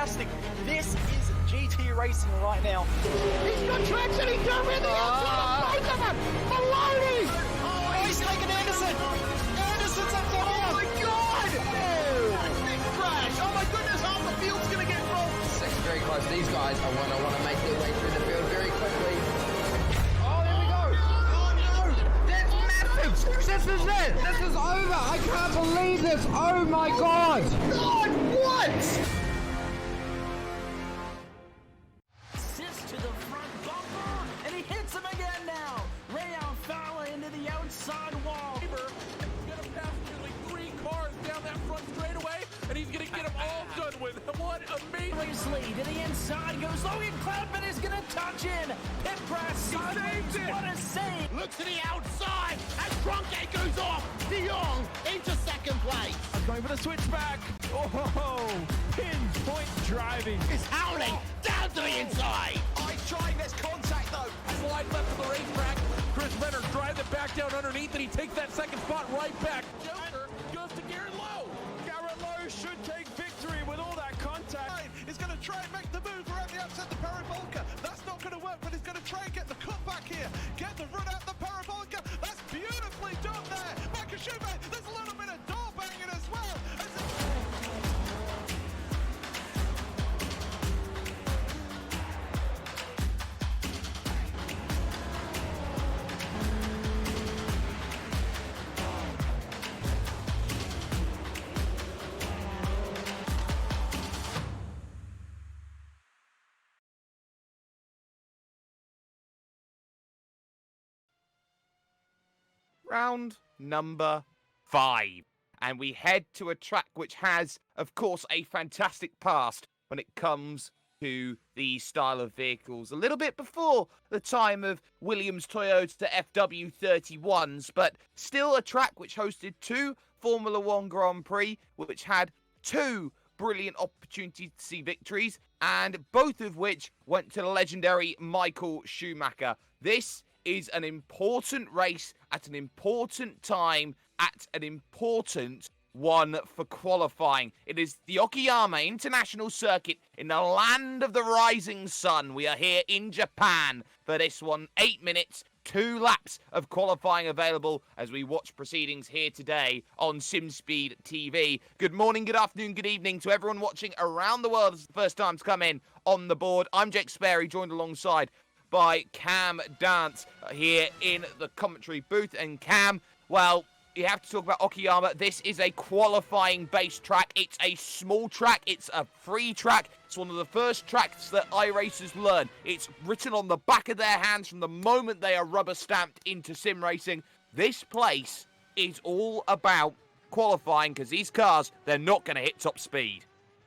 fantastic. This is GT racing right now. He's got traction, he's going in the outside of both of them! Maloney! Oh, he's taken Anderson! Anderson's up to Oh my god! Big crash! Oh my goodness, half the field's gonna get rolled! It's very close. These guys are want to make their way through the field very quickly. Oh, there we go! Oh no! That's massive! This is it! This is over! I can't believe this! Oh my god! God, what? Assists to the front bumper, and he hits him again now. Rayon Fowler into the outside wall. He's gonna pass nearly 3 cars down that front straightaway, and he's gonna get them all done with. What amazing! Lee to the inside goes Logan Cloudman is gonna touch in. Pit press sideways. What a save! Look to the outside, and Cronkite goes off. De Jong into second place. Going for the switchback. Oh, pinpoint driving. It's howling down to the inside. Oh, he's trying, there's contact though. Slide left of the racetrack. Chris Venner drives it back down underneath, and he takes that second spot right back. Joker goes to Garrett Lowe. Garrett Lowe should take victory with all that contact. He's going to try and make the move around the outside the parabolica. That's not going to work, but he's going to try and get the cut back here. Get the run out the parabolica. That's beautifully done there. Makashube, there's a little bit of door banging as well. Round number 5. And we head to a track which has, of course, a fantastic past when it comes to these style of vehicles. A little bit before the time of Williams Toyota FW31s, but still a track which hosted 2 Formula 1 Grand Prix, which had 2 brilliant opportunities to see victories, and both of which went to the legendary Michael Schumacher. This is an important race at an important time at an important one for qualifying. It is the Okayama International Circuit in the land of the rising sun. We are here in Japan for this one. 8 minutes, 2 laps of qualifying available as we watch proceedings here today on SimSpeed TV. Good morning, good afternoon, good evening to everyone watching around the world. It's the first time to come in on the board. I'm Jake Sperry, joined alongside by Cam Dance here in the commentary booth. And Cam, well, you have to talk about Okayama. This is a qualifying base track. It's a small track. It's a free track. It's one of the first tracks that iRacers learn. It's written on the back of their hands from the moment they are rubber stamped into sim racing. This place is all about qualifying because these cars, they're not going to hit top speed.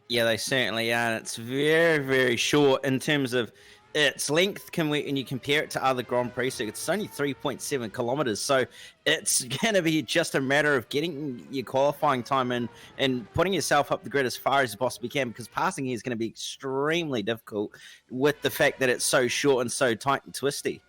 Yeah, they certainly are. It's very, very short in terms of its length. And you compare it to other Grand Prix circuits, it's only 3.7 kilometers. So it's going to be just a matter of getting your qualifying time in and putting yourself up the grid as far as you possibly can, because passing here is going to be extremely difficult with the fact that it's so short and so tight and twisty.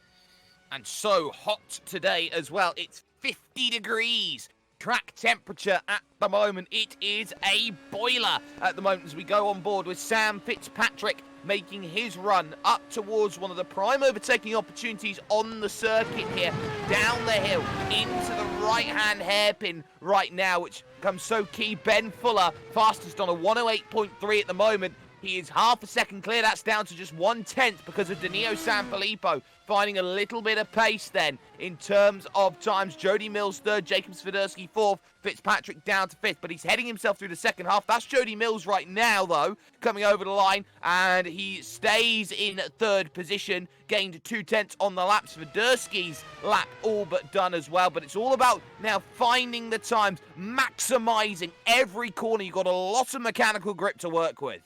And so hot today as well. It's 50 degrees. Track temperature at the moment. It is a boiler at the moment as we go on board with Sam Fitzpatrick making his run up towards one of the prime overtaking opportunities on the circuit here, down the hill into the right-hand hairpin right now, which becomes so key. Ben Fuller, fastest on a 108.3 at the moment. He is half a second clear. That's down to just 1/10 because of Danilo Sanfilippo finding a little bit of pace then in terms of times. Jody Mills third, Jacob Swiderski fourth, Fitzpatrick down to fifth, but he's heading himself through the second half. That's Jody Mills right now, though, coming over the line, and he stays in third position, gained 2/10 on the laps. Swiderski's lap all but done as well, but it's all about now finding the times, maximising every corner. You've got a lot of mechanical grip to work with.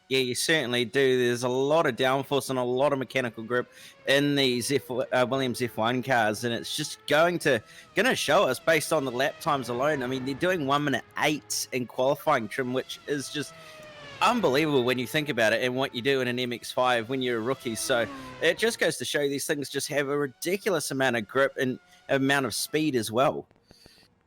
Yeah, you certainly do. There's a lot of downforce and a lot of mechanical grip in these Williams F1 cars, and it's just going to show us based on the lap times alone. I mean, they're doing 1 minute 8 in qualifying trim, which is just unbelievable when you think about it and what you do in an MX-5 when you're a rookie. So it just goes to show these things just have a ridiculous amount of grip and amount of speed as well.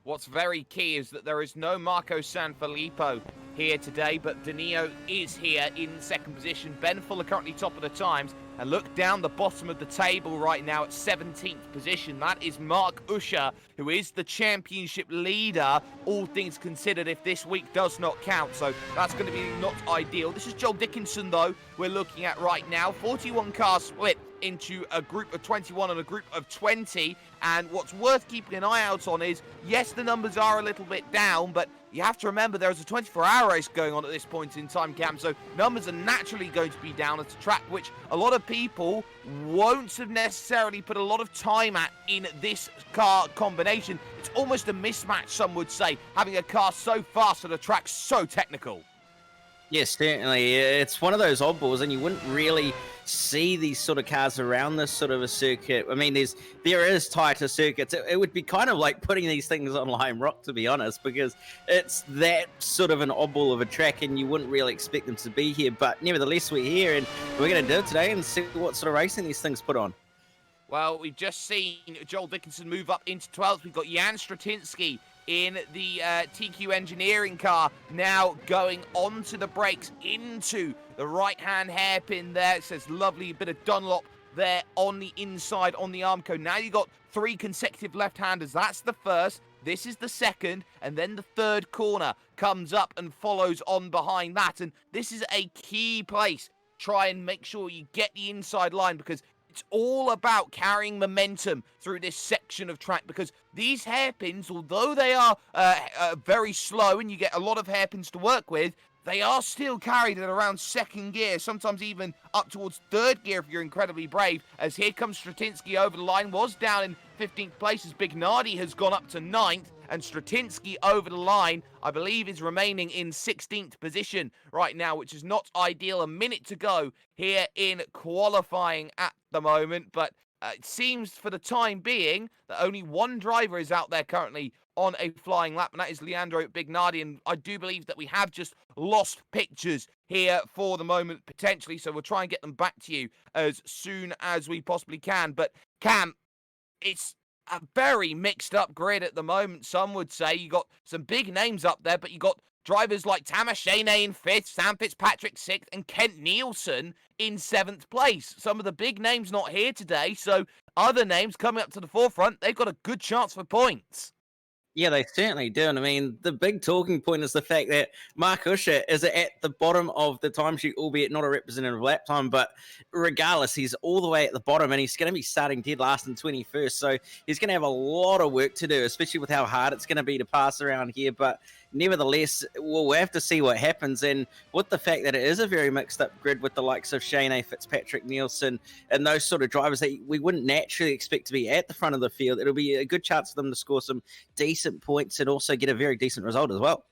what's very key is that there is no Marco Sanfilippo here today, but Danilo is here in second position. Ben Fuller currently top of the times. And look down the bottom of the table right now at 17th position. That is Mark Usher, who is the championship leader, all things considered, if this week does not count. So that's going to be not ideal. This is Joel Dickinson, though, we're looking at right now. 41 cars split into a group of 21 and a group of 20. And what's worth keeping an eye out on is, yes, the numbers are a little bit down, but you have to remember there's a 24-hour race going on at this point in time, Cam, so numbers are naturally going to be down at a track which a lot of people won't have necessarily put a lot of time at in this car combination. It's almost a mismatch, some would say, having a car so fast at a track so technical. Yes, certainly. It's one of those oddballs, and you wouldn't really see these sort of cars around this sort of a circuit. I mean, there is tighter circuits. It would be kind of like putting these things on Lime Rock, to be honest, because it's that sort of an oddball of a track, and you wouldn't really expect them to be here. But nevertheless, we're here, and we're going to do it today and see what sort of racing these things put on. Well, we've just seen Joel Dickinson move up into 12th. We've got Jan Stratinsky in the TQ Engineering car, now going onto the brakes into the right-hand hairpin there. It says lovely bit of Dunlop there on the inside on the Armco. Now you've got 3 consecutive left-handers. That's the first. This is the second, and then the third corner comes up and follows on behind that. And this is a key place. Try and make sure you get the inside line, because it's all about carrying momentum through this section of track, because these hairpins, although they are very slow and you get a lot of hairpins to work with, they are still carried at around second gear, sometimes even up towards third gear if you're incredibly brave. As here comes Stratinsky over the line, was down in 15th place as Bignardi has gone up to 9th. And Stratinsky over the line, I believe, is remaining in 16th position right now, which is not ideal. A minute to go here in qualifying at the moment. But it seems for the time being that only one driver is out there currently on a flying lap, and that is Leandro Bignardi. And I do believe that we have just lost pictures here for the moment, potentially. So we'll try and get them back to you as soon as we possibly can. But Cam, it's a very mixed up grid at the moment, some would say. You got some big names up there, but you got drivers like Tamas Shane in 5th, Sam Fitzpatrick 6th, and Kent Nielsen in 7th place. Some of the big names not here today, so other names coming up to the forefront, they've got a good chance for points. Yeah, they certainly do. And I mean, the big talking point is the fact that Mark Usher is at the bottom of the timesheet, albeit not a representative lap time. But regardless, he's all the way at the bottom, and he's going to be starting dead last and 21st. So he's going to have a lot of work to do, especially with how hard it's going to be to pass around here. But nevertheless, we'll have to see what happens. And with the fact that it is a very mixed up grid with the likes of Shane, Fitzpatrick, Nielsen, and those sort of drivers that we wouldn't naturally expect to be at the front of the field, it'll be a good chance for them to score some decent points and also get a very decent result as well.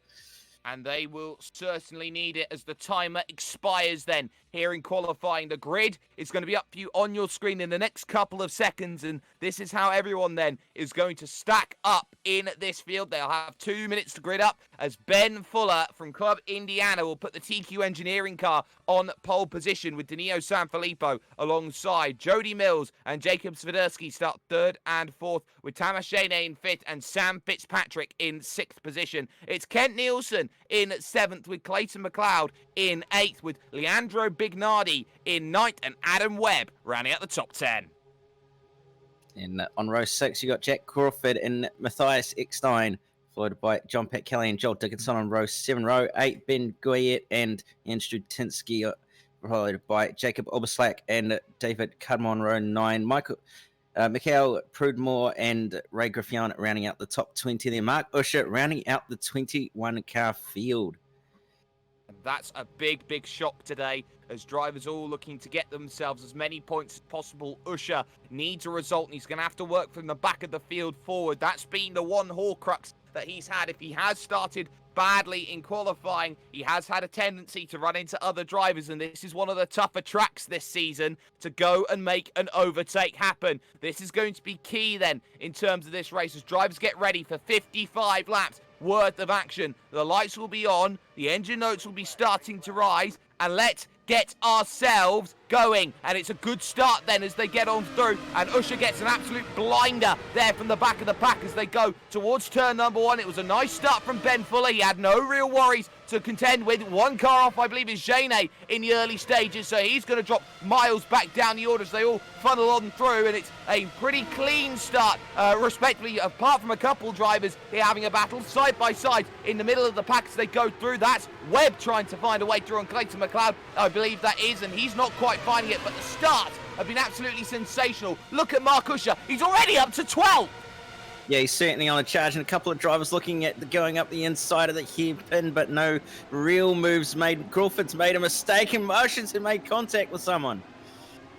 And they will certainly need it as the timer expires then here in qualifying. The grid is going to be up for you on your screen in the next couple of seconds, and this is how everyone then is going to stack up in this field. They'll have 2 minutes to grid up as Ben Fuller from Club Indiana will put the TQ Engineering car on pole position with Danilo Sanfilippo alongside Jody Mills, and Jacob Swiderski start 3rd and 4th with Tamas Shane in 5th and Sam Fitzpatrick in 6th position. It's Kent Nielsen in 7th with Clayton McLeod in 8th with Leandro Bignardi in 9th and Adam Webb rounding out the top 10. And on row 6, you got Jack Crawford and Matthias Eckstein, followed by John Pat Kelly and Joel Dickinson on row 7. Row 8, Ben Goyet and Jan Strutinsky, followed by Jacob Oberslack and David Cudmore on row 9. Michel Prudmore and Ray Griffion rounding out the top 20 there. Mark Usher rounding out the 21-car field. And that's a big, big shock today as drivers all looking to get themselves as many points as possible. Usher needs a result, and he's going to have to work from the back of the field forward. That's been the one Horcrux that he's had. If he has started badly in qualifying, he has had a tendency to run into other drivers, and this is one of the tougher tracks this season to go and make an overtake happen. This is going to be key then in terms of this race as drivers get ready for 55 laps worth of action. The lights will be on, the engine notes will be starting to rise, and let get ourselves going. And it's a good start then as they get on through, and Usher gets an absolute blinder there from the back of the pack as they go towards turn number 1. It was a nice start from Ben Fuller. He had no real worries to contend with. One car off, I believe, is Jane in the early stages, so he's going to drop miles back down the order as they all funnel on through, and it's a pretty clean start, respectively, apart from a couple drivers here having a battle side by side in the middle of the pack as they go through. That's Webb trying to find a way through on Clayton McLeod, I believe that is, and he's not quite finding it, but the starts have been absolutely sensational. Look at Mark Usher, he's already up to 12th. Yeah, he's certainly on a charge, and a couple of drivers looking at going up the inside of the hairpin, but no real moves made. Crawford's made a mistake, and Motions had made contact with someone.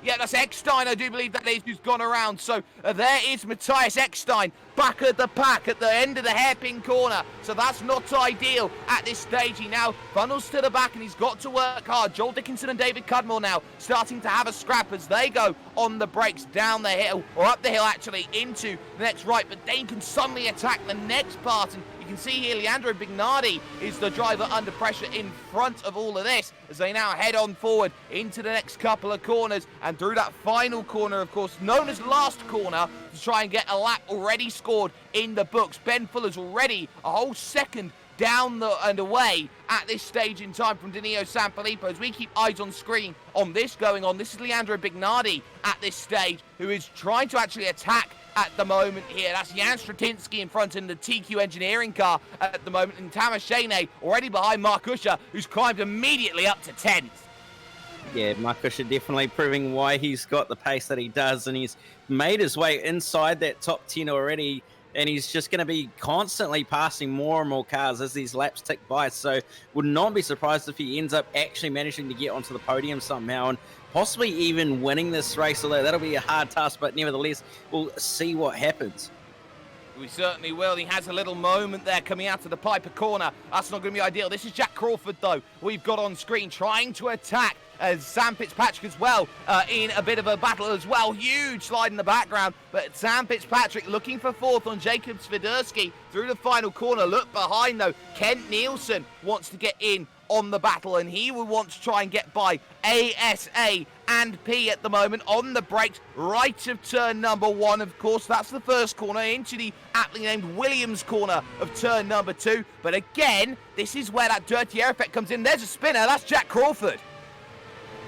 Yeah, that's Eckstein, I do believe that is, who's gone around. So there is Matthias Eckstein back at the pack at the end of the hairpin corner. So that's not ideal at this stage. He now funnels to the back and he's got to work hard. Joel Dickinson and David Cudmore now starting to have a scrap as they go on the brakes down the hill, or up the hill actually, into the next right. But Dane can suddenly attack the next part, and you can see here Leandro Bignardi is the driver under pressure in front of all of this as they now head on forward into the next couple of corners, and through that final corner, of course, known as last corner, to try and get a lap already scored in the books. Ben Fuller's already a whole second down and away at this stage in time from Danilo Sanfilippo. As we keep eyes on screen on this going on, this is Leandro Bignardi at this stage, who is trying to actually attack at the moment here. That's Jan Stratinsky in front in the TQ Engineering car at the moment, and Tamas Shane already behind Mark Usher, who's climbed immediately up to 10th. Yeah, Mark Usher definitely proving why he's got the pace that he does, and he's made his way inside that top 10 already, and he's just going to be constantly passing more and more cars as these laps tick by. So would not be surprised if he ends up actually managing to get onto the podium somehow, and possibly even winning this race, although that'll be a hard task, but nevertheless, we'll see what happens. We certainly will. He has a little moment there coming out of the Piper corner. That's not going to be ideal. This is Jack Crawford, though, we've got on screen, trying to attack as Sam Fitzpatrick as well, in a bit of a battle as well. Huge slide in the background, but Sam Fitzpatrick looking for fourth on Jacob Swiderski through the final corner. Look behind, though. Kent Nielsen wants to get in on the battle, and he will want to try and get by ASA and P at the moment on the brakes right of turn number 1. Of course, that's the first corner into the aptly named Williams corner of turn number 2. But again, this is where that dirty air effect comes in. There's a spinner. That's Jack Crawford.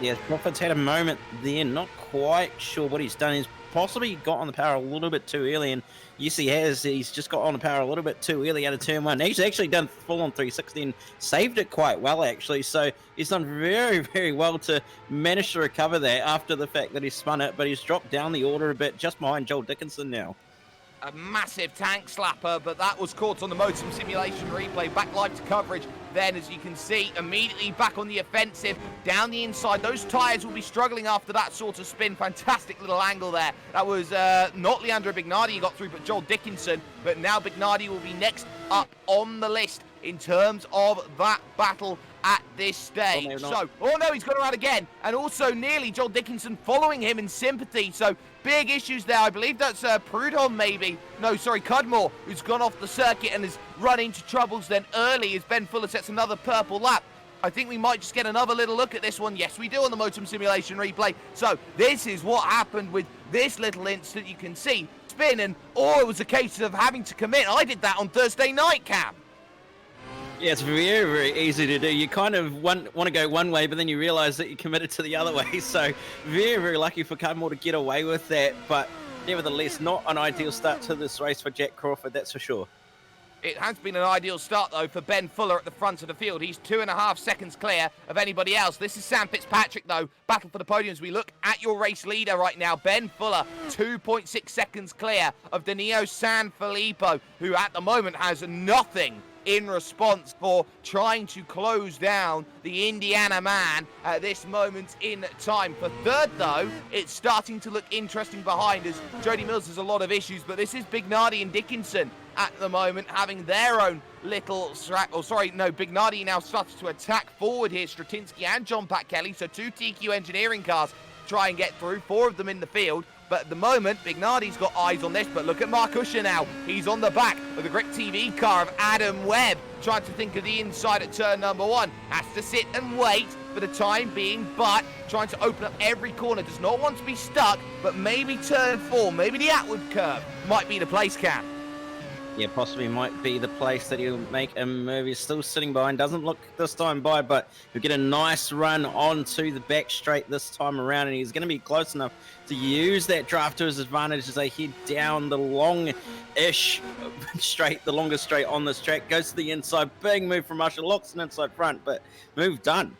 Yeah, Crawford's had a moment there, not quite sure what he's done. He's possibly got on the power a little bit too early, and yes, he has. He's just got on the power a little bit too early out of turn 1. He's actually done full-on 360 and saved it quite well, actually. So he's done very, very well to manage to recover that after the fact that he spun it, but he's dropped down the order a bit just behind Joel Dickinson now. A massive tank slapper, but that was caught on the Motum Simulation replay. Back live to coverage then, as you can see, immediately back on the offensive, down the inside. Those tyres will be struggling after that sort of spin. Fantastic little angle there. That was not Leandro Bignardi he got through, but Joel Dickinson. But now Bignardi will be next up on the list in terms of that battle at this stage. Oh no, he's gone around again, and also nearly Joel Dickinson following him in sympathy. So big issues there. I believe that's Prudhomme, maybe. No, sorry, Cudmore, who's gone off the circuit and has run into troubles then early as Ben Fuller sets another purple lap. I think we might just get another little look at this one. Yes, we do on the Motum Simulation replay. So this is what happened with this little incident. You can see spin, and it was a case of having to commit. I did that on Thursday night, Cam. Yeah, it's very, very easy to do. You kind of want to go one way, but then you realise that you're committed to the other way. So very, very lucky for Cudmore to get away with that. But nevertheless, not an ideal start to this race for Jack Crawford, that's for sure. It has been an ideal start, though, for Ben Fuller at the front of the field. He's 2.5 seconds clear of anybody else. This is Sam Fitzpatrick, though. Battle for the podium as we look at your race leader right now. Ben Fuller, 2.6 seconds clear of Danilo Sanfilippo, who at the moment has nothing in response for trying to close down the Indiana man at this moment in time. For third, though, it's starting to look interesting behind as Jody Mills has a lot of issues, but this is Bignardi and Dickinson at the moment having their own little Bignardi now starts to attack forward here. Stratinsky and John Pat Kelly, so 2 TQ Engineering cars try and get through, 4 of them in the field. But at the moment, Bignardi's got eyes on this. But look at Mark Usher now. He's on the back of the Grit TV car of Adam Webb, trying to think of the inside at turn number 1. Has to sit and wait for the time being, but trying to open up every corner. Does not want to be stuck, but maybe turn 4, maybe the outward curve might be the place, Cam. Yeah, possibly might be the place that he'll make a move. He's still sitting behind, doesn't look this time by, but he'll get a nice run onto the back straight this time around, and he's going to be close enough to use that draft to his advantage as they head down the long-ish straight, the longest straight on this track. Goes to the inside, big move from Usher, locks an inside front, but move done.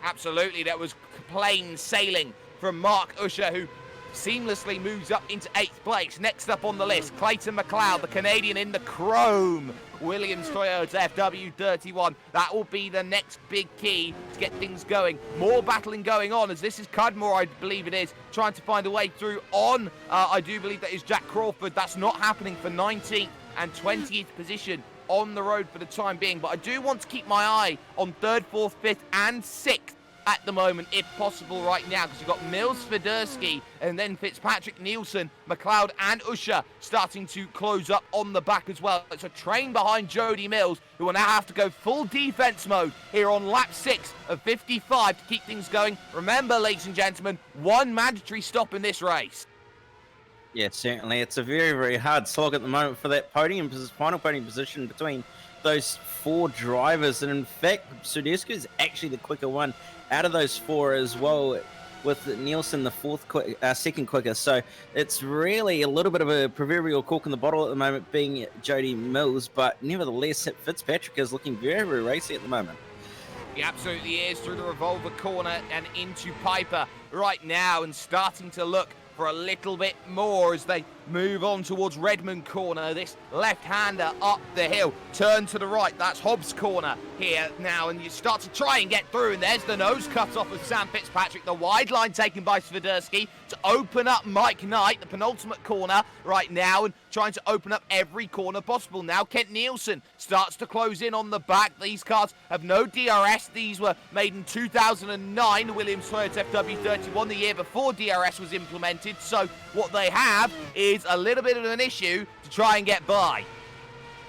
Absolutely, that was plain sailing from Mark Usher, who seamlessly moves up into 8th place. Next up on the list, Clayton McLeod, the Canadian in the chrome Williams Toyota FW31. That will be the next big key to get things going. More battling going on, as this is Cudmore, I believe it is, trying to find a way through on, I do believe that is Jack Crawford. That's not happening for 19th and 20th position on the road for the time being, but I do want to keep my eye on 3rd, 4th, 5th and 6th at the moment, if possible, right now, because you've got Mills, Swiderski, and then Fitzpatrick, Nielsen, McLeod, and Usher starting to close up on the back as well. It's a train behind Jody Mills, who will now have to go full defense mode here on lap 6 of 55 to keep things going. Remember, ladies and gentlemen, 1 mandatory stop in this race. Yeah, certainly. It's a very, very hard slog at the moment for that podium, final podium position between those 4 drivers. And in fact, Swiderski is actually the quicker one out of those 4 as well, with Nielsen the second quicker. So it's really a little bit of a proverbial cork in the bottle at the moment, being Jody Mills, but nevertheless, Fitzpatrick is looking very, very racy at the moment. He absolutely is, through the Revolver corner and into Piper right now, and starting to look for a little bit more as they move on towards Redmond corner. This left-hander up the hill, turn to the right, that's Hobbs corner here now, and you start to try and get through, and there's the nose cut off of Sam Fitzpatrick, the wide line taken by Swiderski to open up Mike Knight, the penultimate corner right now, and trying to open up every corner possible. Now Kent Nielsen starts to close in on the back. These cars have no DRS. These were made in 2009, the Williams Toyota FW31, the year before DRS was implemented, so what they have is a little bit of an issue to try and get by.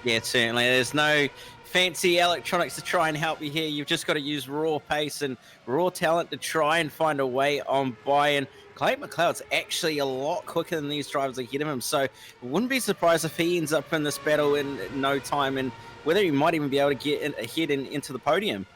Yeah, certainly. There's no fancy electronics to try and help you here. You've just got to use raw pace and raw talent to try and find a way on by. And Clayton McLeod's actually a lot quicker than these drivers ahead of him, so I wouldn't be surprised if he ends up in this battle in no time, and whether he might even be able to get ahead and into the podium.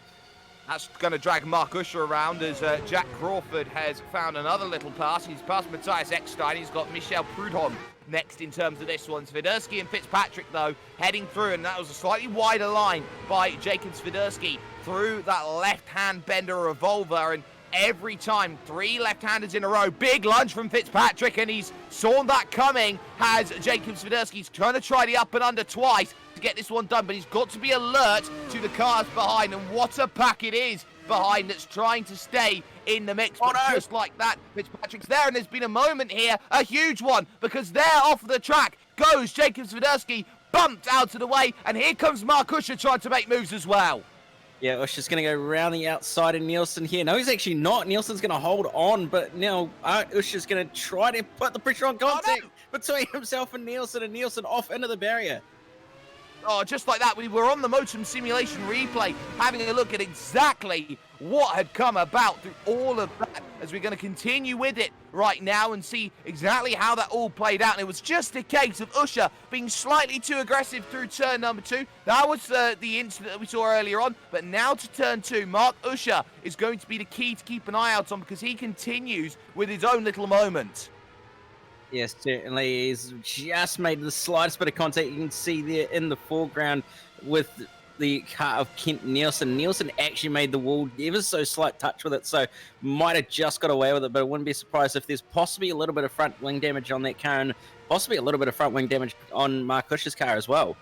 That's going to drag Mark Usher around as Jack Crawford has found another little pass. He's passed Matthias Eckstein. He's got Michel Prudhomme next in terms of this one. Swiderski and Fitzpatrick, though, heading through, and that was a slightly wider line by Jacob Swiderski through that left-hand bender Revolver, and every time, 3 left-handers in a row. Big lunge from Fitzpatrick, and he's saw that coming, has Jacob Swiderski. He's trying to try the up and under twice to get this one done, but he's got to be alert to the cars behind, and what a pack it is behind that's trying to stay in the mix. But just like that, Fitzpatrick's there, and there's been a moment here, a huge one, because there off the track goes Jacob Swiderski, bumped out of the way, and here comes Mark Usher trying to make moves as well. Yeah, Usher's going to go around the outside of Nielsen here. No, he's actually not. Nielsen's going to hold on, but now Usher's going to try to put the pressure on contact between himself and Nielsen off into the barrier. Oh, just like that, we were on the Motum simulation replay, having a look at exactly what had come about through all of that, as we're going to continue with it right now and see exactly how that all played out. And it was just a case of Usher being slightly too aggressive through turn number 2. That was the incident that we saw earlier on, but now to turn 2, Mark Usher is going to be the key to keep an eye out on, because he continues with his own little moment. Yes, certainly. He's just made the slightest bit of contact. You can see there in the foreground with the car of Kent Nielsen. Nielsen actually made the wall, ever so slight touch with it, so might have just got away with it, but I wouldn't be surprised if there's possibly a little bit of front wing damage on that car, and possibly a little bit of front wing damage on Mark Usher's car as well.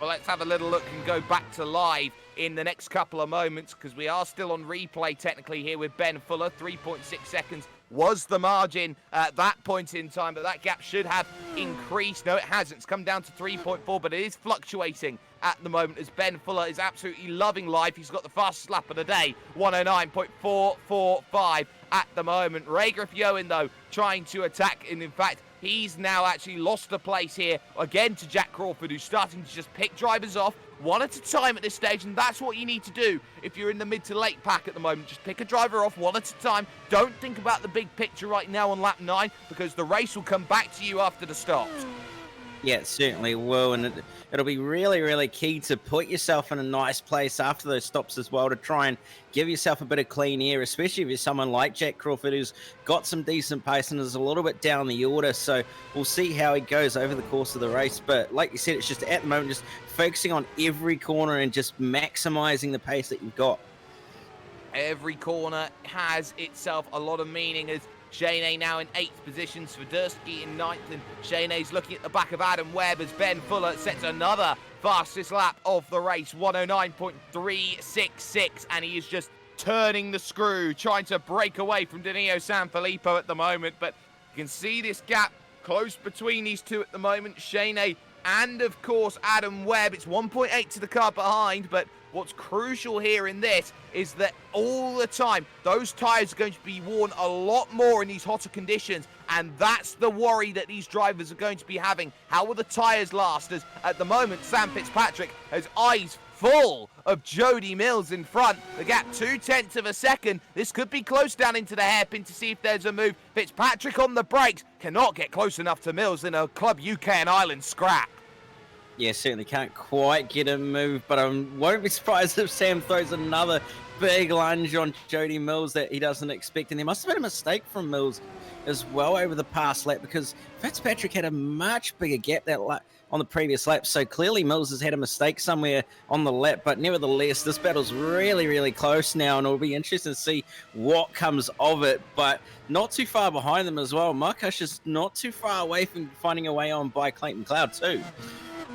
Well, let's have a little look and go back to live in the next couple of moments, because we are still on replay technically here with Ben Fuller. 3.6 seconds was the margin at that point in time, but that gap should have increased. No, it hasn't. It's come down to 3.4, but it is fluctuating at the moment as Ben Fuller is absolutely loving life. He's got the fastest lap of the day, 109.445 at the moment. Ray Griffioen, though, trying to attack, and in fact, he's now actually lost a place here again to Jack Crawford, who's starting to just pick drivers off one at a time at this stage, and that's what you need to do if you're in the mid to late pack at the moment. Just pick a driver off one at a time. Don't think about the big picture right now on lap 9, because the race will come back to you after the stops. Yeah, it certainly will, and it'll be really, really key to put yourself in a nice place after those stops as well, to try and give yourself a bit of clean air, especially if you're someone like Jack Crawford, who's got some decent pace and is a little bit down the order. So we'll see how he goes over the course of the race. But like you said, it's just at the moment just focusing on every corner and just maximizing the pace that you've got. Every corner has itself a lot of meaning, as Shane now in 8th position, Swiderski in 9th, and Shane's looking at the back of Adam Webb as Ben Fuller sets another fastest lap of the race, 109.366, and he is just turning the screw, trying to break away from Danilo Sanfilippo at the moment, but you can see this gap close between these two at the moment, Shane and, of course, Adam Webb. It's 1.8 to the car behind, but what's crucial here in this is that all the time, those tyres are going to be worn a lot more in these hotter conditions, and that's the worry that these drivers are going to be having. How will the tyres last? As at the moment, Sam Fitzpatrick has eyes full of Jody Mills in front. The gap 0.2 of a second. This could be close down into the hairpin to see if there's a move. Fitzpatrick on the brakes cannot get close enough to Mills in a Club UK and Ireland scrap. Yeah, certainly can't quite get a move, but I won't be surprised if Sam throws another big lunge on Jody Mills that he doesn't expect. And there must have been a mistake from Mills as well over the past lap, because Fitzpatrick had a much bigger gap that lap on the previous lap. So clearly Mills has had a mistake somewhere on the lap, but nevertheless, this battle's really, really close now, and it'll be interesting to see what comes of it. But not too far behind them as well. Markush is not too far away from finding a way on by Clayton McLeod too.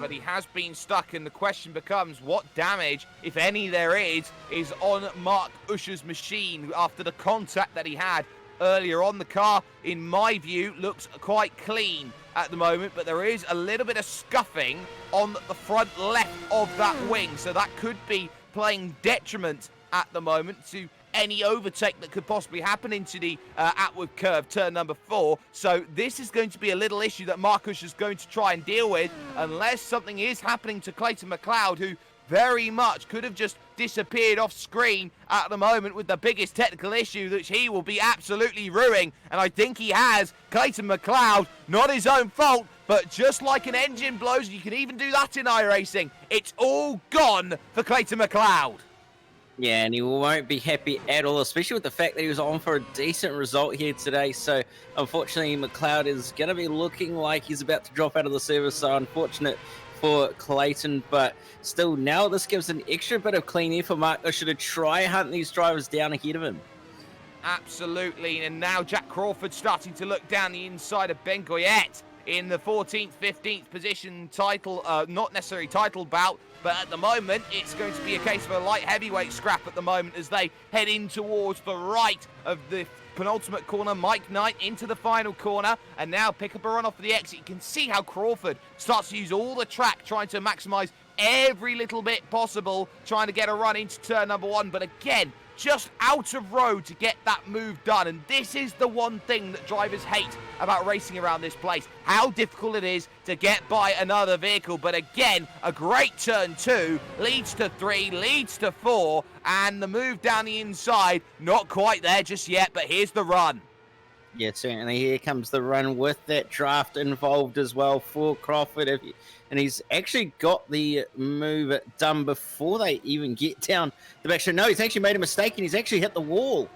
But he has been stuck, and the question becomes what damage, if any there is on Mark Usher's machine after the contact that he had earlier on. The car, in my view, looks quite clean at the moment, but there is a little bit of scuffing on the front left of that wing, so that could be playing detriment at the moment to any overtake that could possibly happen into the Atwood curve, turn number 4. So this is going to be a little issue that Marcus is going to try and deal with, unless something is happening to Clayton McLeod, who very much could have just disappeared off screen at the moment with the biggest technical issue that he will be absolutely ruining. And I think he has. Clayton McLeod, not his own fault, but just like an engine blows, you can even do that in iRacing, it's all gone for Clayton McLeod. Yeah, and he won't be happy at all, especially with the fact that he was on for a decent result here today. So, unfortunately, McLeod is going to be looking like he's about to drop out of the service. So, unfortunate for Clayton. But still, now this gives an extra bit of clean air for Mark Usher to try and hunt these drivers down ahead of him. Absolutely. And now Jack Crawford starting to look down the inside of Ben Goyette in the 14th, 15th position title, not necessarily title bout, but at the moment it's going to be a case of a light heavyweight scrap at the moment as they head in towards the right of the penultimate corner. Mike Knight into the final corner, and now pick up a run off the exit. You can see how Crawford starts to use all the track, trying to maximize every little bit possible, trying to get a run into turn number 1, but again, just out of road to get that move done. And this is the one thing that drivers hate about racing around this place, how difficult it is to get by another vehicle. But again, a great turn 2 leads to 3, leads to 4, and the move down the inside, not quite there just yet, but here's the run. Yeah, certainly. Here comes the run with that draft involved as well for Crawford. And he's actually got the move done before they even get down the back straight. No, he's actually made a mistake and he's actually hit the wall.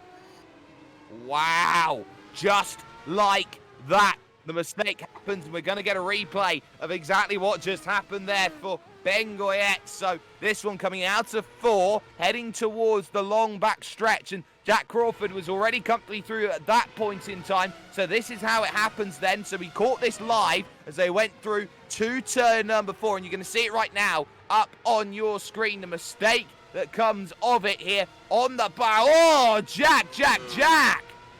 Wow. Just like that. The mistake happens, and we're going to get a replay of exactly what just happened there for Ben Goyette. So this one coming out of 4, heading towards the long back stretch, and Jack Crawford was already comfortably through at that point in time. So this is how it happens then. So we caught this live as they went through to turn number 4, and you're going to see it right now up on your screen. The mistake that comes of it here on the bar. Oh, Jack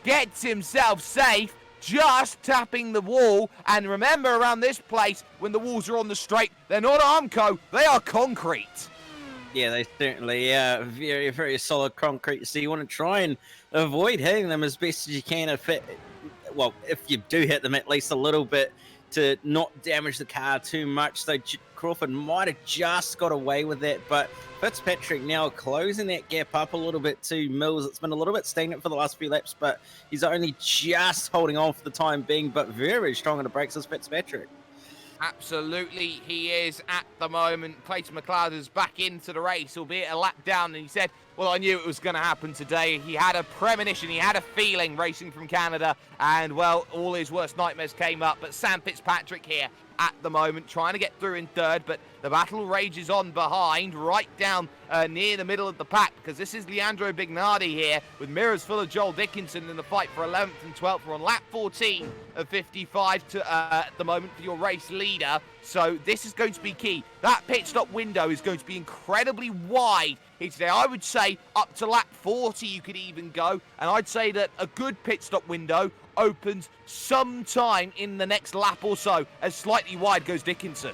gets himself safe, just tapping the wall. And remember, around this place, when the walls are on the straight, they're not Armco, they are concrete. Yeah, they certainly are very, very solid concrete. So you want to try and avoid hitting them as best as you can. If you do hit them at least a little bit to not damage the car too much. So Crawford might have just got away with that, but Fitzpatrick now closing that gap up a little bit to Mills. It's been a little bit stagnant for the last few laps, but he's only just holding on for the time being, but very, very strong on the brakes as Fitzpatrick. Absolutely, he is at the moment. Clayton McLeod is back into the race, albeit a lap down, and he said, well, I knew it was going to happen today. He had a premonition, he had a feeling racing from Canada, and, well, all his worst nightmares came up. But Sam Fitzpatrick here at the moment, trying to get through in third, but the battle rages on behind, right down near the middle of the pack, because this is Leandro Bignardi here, with mirrors full of Joel Dickinson in the fight for 11th and 12th. We're on lap 14 of 55 at the moment for your race leader, so this is going to be key. That pit stop window is going to be incredibly wide here today. I would say up to lap 40 you could even go, and I'd say that a good pit stop window opens sometime in the next lap or so, as slightly wide goes Dickinson.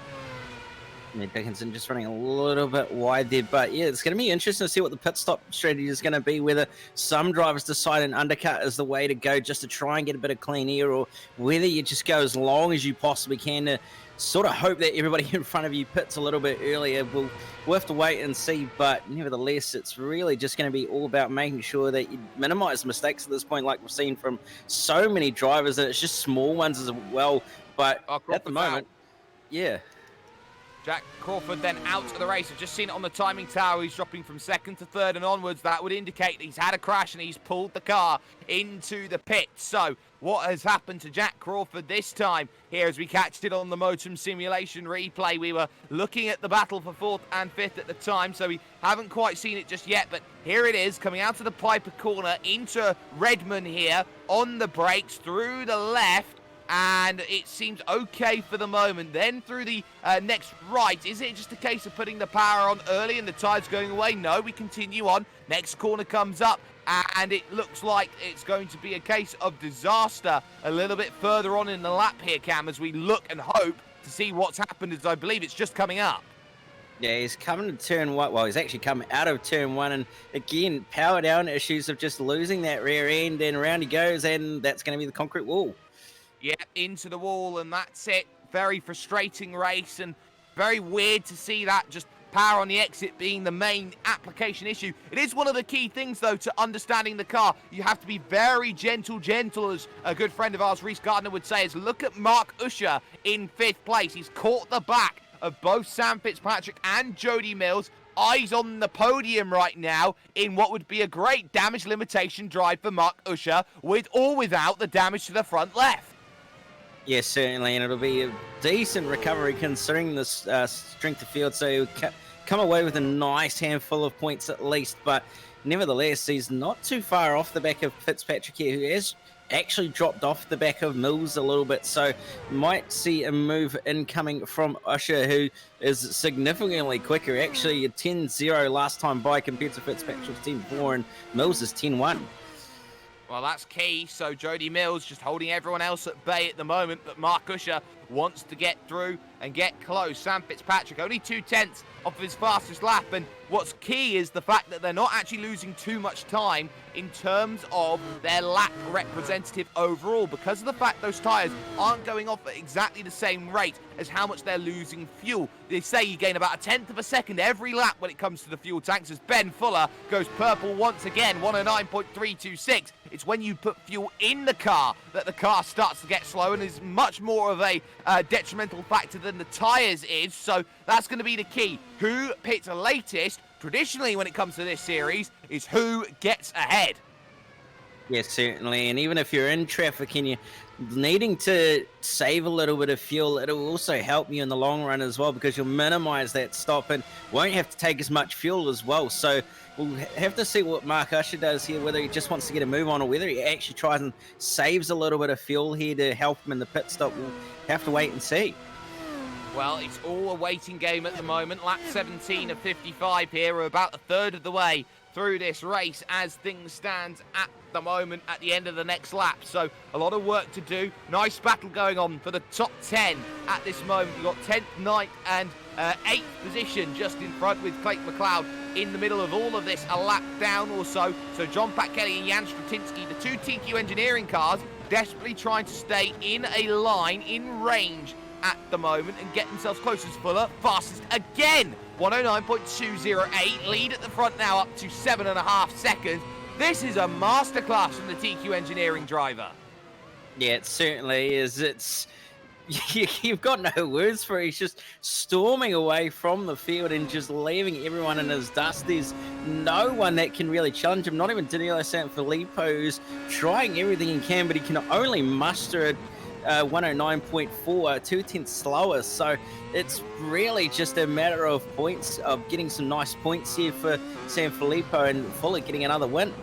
Yeah, Dickinson just running a little bit wide there, but yeah, it's going to be interesting to see what the pit stop strategy is going to be, whether some drivers decide an undercut is the way to go just to try and get a bit of clean air, or whether you just go as long as you possibly can to sort of hope that everybody in front of you pits a little bit earlier. We'll have to wait and see, but nevertheless, it's really just going to be all about making sure that you minimize mistakes at this point, like we've seen from so many drivers, and it's just small ones as well, but at the moment, yeah. Jack Crawford then out of the race. I've just seen it on the timing tower. He's dropping from second to third and onwards. That would indicate that he's had a crash and he's pulled the car into the pit. So what has happened to Jack Crawford this time? Here, as we catched it on the Motum simulation replay, we were looking at the battle for 4th and 5th at the time, so we haven't quite seen it just yet. But here it is, coming out of the Piper corner into Redmond here on the brakes through the left. And it seems okay for the moment. Then through the next right, is it just a case of putting the power on early and the tide's going away? No, we continue on. Next corner comes up, and it looks like it's going to be a case of disaster a little bit further on in the lap here, Cam, as we look and hope to see what's happened, as I believe it's just coming up. Yeah, he's coming to turn one. Well, he's actually coming out of turn one, and again, power down issues of just losing that rear end, and around he goes, and that's going to be the concrete wall. Yeah, into the wall, and that's it. Very frustrating race, and very weird to see that just power on the exit being the main application issue. It is one of the key things, though, to understanding the car. You have to be very gentle, as a good friend of ours, Reese Gardner, would say, is look at Mark Usher in 5th place. He's caught the back of both Sam Fitzpatrick and Jody Mills. Eyes on the podium right now in what would be a great damage limitation drive for Mark Usher, with or without the damage to the front left. Yes, certainly, and it'll be a decent recovery considering the strength of field, so he'll come away with a nice handful of points at least, but nevertheless, he's not too far off the back of Fitzpatrick here, who has actually dropped off the back of Mills a little bit, so might see a move incoming from Usher, who is significantly quicker, actually a 10-0 last time by compared to Fitzpatrick's 10-4, and Mills is 10-1. Well, that's key. So Jody Mills just holding everyone else at bay at the moment, but Mark Usher wants to get through and get close. Sam Fitzpatrick only 2/10 off his fastest lap, and what's key is the fact that they're not actually losing too much time in terms of their lap representative overall, because of the fact those tyres aren't going off at exactly the same rate as how much they're losing fuel. They say you gain about 1/10 of a second every lap when it comes to the fuel tanks, as Ben Fuller goes purple once again, 109.326. It's when you put fuel in the car that the car starts to get slow and is much more of a detrimental factor than the tyres is. So that's going to be the key. Who pits latest, traditionally when it comes to this series, is who gets ahead. Yes, certainly. And even if you're in traffic and you're needing to save a little bit of fuel, it'll also help you in the long run as well, because you'll minimize that stop and won't have to take as much fuel as well. So we'll have to see what Mark Usher does here, whether he just wants to get a move on or whether he actually tries and saves a little bit of fuel here to help him in the pit stop. We'll have to wait and see. Well, it's all a waiting game at the moment. Lap 17 of 55 here. We're about a third of the way through this race as things stand at the moment at the end of the next lap. So a lot of work to do. Nice battle going on for the top 10 at this moment. You've got 10th, 9th and 8th position just in front, with Clayton McLeod in the middle of all of this, a lap down or so. So John Pat Kelly and Jan Stratinsky, the two TQ Engineering cars, desperately trying to stay in a line, in range at the moment, and get themselves close as Fuller. Fastest again, 109.208. Lead at the front now up to 7.5 seconds. This is a masterclass from the TQ Engineering driver. Yeah, it certainly is. You've got no words for it. He's just storming away from the field and just leaving everyone in his dust. There's no one that can really challenge him, not even Danilo Sanfilippo, who's trying everything he can, but he can only muster 109.4, 2/10 slower. So it's really just a matter of points, of getting some nice points here for Sanfilippo and Fuller getting another win.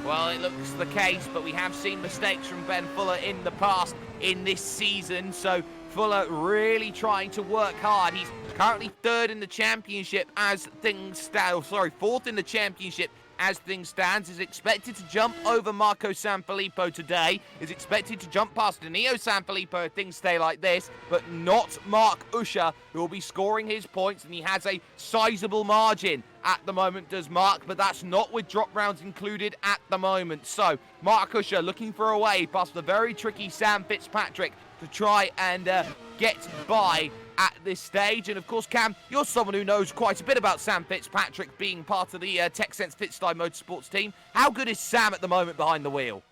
Well, it looks the case, but we have seen mistakes from Ben Fuller in the past in this season, so Fuller really trying to work hard. He's currently third in the championship as things stand, fourth in the championship as things stand. Is expected to jump over Marco Sanfilippo today, is expected to jump past Danilo Sanfilippo if things stay like this, but not Mark Usher, who will be scoring his points, and he has a sizable margin at the moment, does Mark, but that's not with drop rounds included at the moment. So Mark Usher looking for a way past the very tricky Sam Fitzpatrick to try and get by at this stage. And of course, Cam, you're someone who knows quite a bit about Sam Fitzpatrick, being part of the TechSense Fitstyle Motorsports team. How good is Sam at the moment behind the wheel?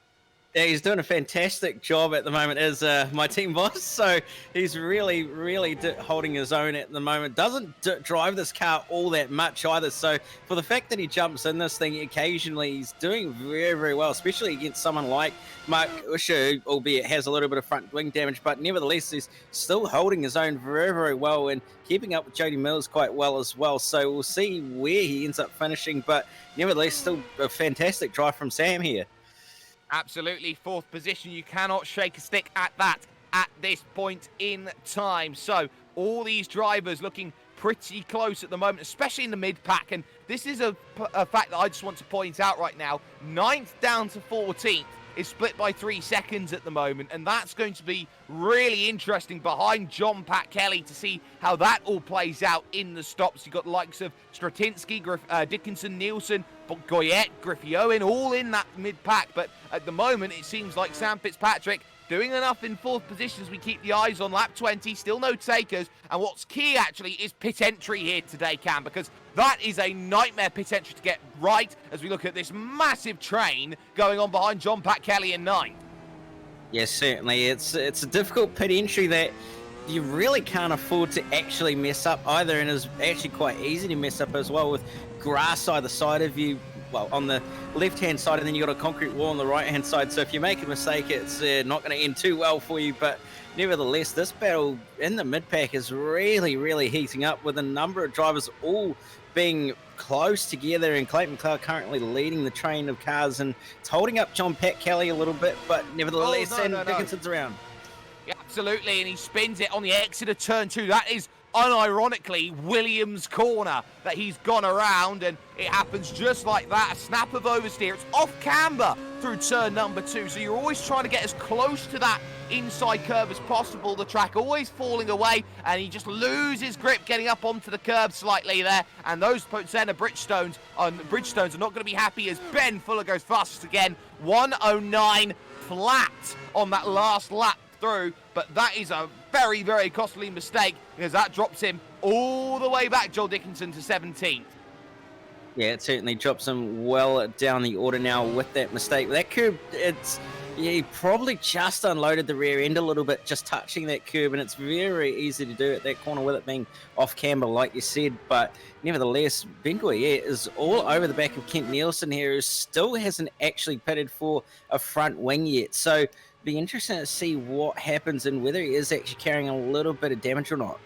Yeah, he's doing a fantastic job at the moment as my team boss, so he's really holding his own at the moment. Doesn't drive this car all that much either, so for the fact that he jumps in this thing occasionally, he's doing very well, especially against someone like Mark Usher, who, albeit has a little bit of front wing damage, but nevertheless he's still holding his own very well and keeping up with Jody Mills quite well as well. So we'll see where he ends up finishing, but nevertheless still a fantastic drive from Sam here. Absolutely, fourth position. You cannot shake a stick at that at this point in time. So all these drivers looking pretty close at the moment, especially in the mid-pack. And this is a fact that I just want to point out right now. 9th down to 14th is split by 3 seconds at the moment, and that's going to be really interesting behind John Pat Kelly to see how that all plays out in the stops. You've got the likes of Stratinsky, Dickinson, Nielsen, Goyette, Griffey Owen, all in that mid-pack, but at the moment it seems like Sam Fitzpatrick doing enough in fourth position as we keep the eyes on lap 20, still no takers. And what's key actually is pit entry here today, Cam, because that is a nightmare pit entry to get right as we look at this massive train going on behind John Pat Kelly in 9th. Yes, certainly. It's a difficult pit entry that you really can't afford to actually mess up either, and is actually quite easy to mess up as well with grass either side of you. Well, on the left-hand side, and then you got a concrete wall on the right-hand side. So if you make a mistake, it's not going to end too well for you. But nevertheless, this battle in the mid-pack is really heating up, with a number of drivers all being close together, and Clayton McLeod currently leading the train of cars, and it's holding up John Pat Kelly a little bit, but nevertheless, Dickinson's around. Yeah, absolutely, and he spins it on the exit of turn 2. That is unironically Williams' corner that he's gone around, and it happens just like that. A snap of oversteer. It's off camber through turn number 2, so you're always trying to get as close to that inside curve as possible. The track always falling away, and he just loses grip getting up onto the curb slightly there, and those center Bridgestones are not going to be happy as Ben Fuller goes fastest again. 109 flat on that last lap through, but that is a very costly mistake, because that drops him all the way back, Joel Dickinson, to 17th. Yeah, it certainly drops him well down the order now with that mistake. That curb, he probably just unloaded the rear end a little bit, just touching that curb, and it's very easy to do at that corner with it being off camber, like you said. But nevertheless, Ben Goyette is all over the back of Kent Nielsen here, who still hasn't actually pitted for a front wing yet. So be interesting to see what happens and whether he is actually carrying a little bit of damage or not.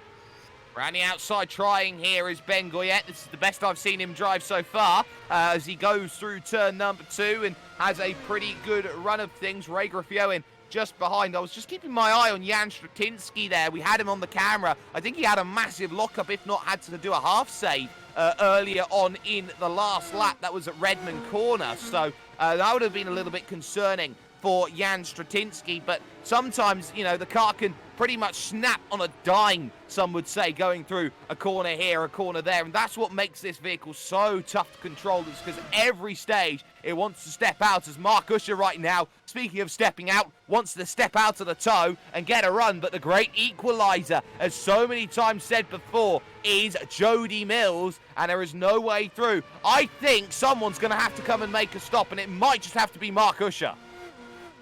Around the outside trying here is Ben Goyette. This is the best I've seen him drive so far as he goes through turn number 2 and has a pretty good run of things. Ray Griffioen just behind. I was just keeping my eye on Jan Stratinsky there. We had him on the camera. I think he had a massive lockup, if not had to do a half save earlier on in the last lap. That was at Redmond Corner, so that would have been a little bit concerning for Jan Stratinsky, but sometimes, you know, the car can pretty much snap on a dime, some would say, going through a corner here, a corner there, and that's what makes this vehicle so tough to control. It's because every stage it wants to step out, as Mark Usher right now, speaking of stepping out, wants to step out of the toe and get a run, but the great equalizer, as so many times said before, is Jody Mills, and there is no way through. I think someone's going to have to come and make a stop, and it might just have to be Mark Usher.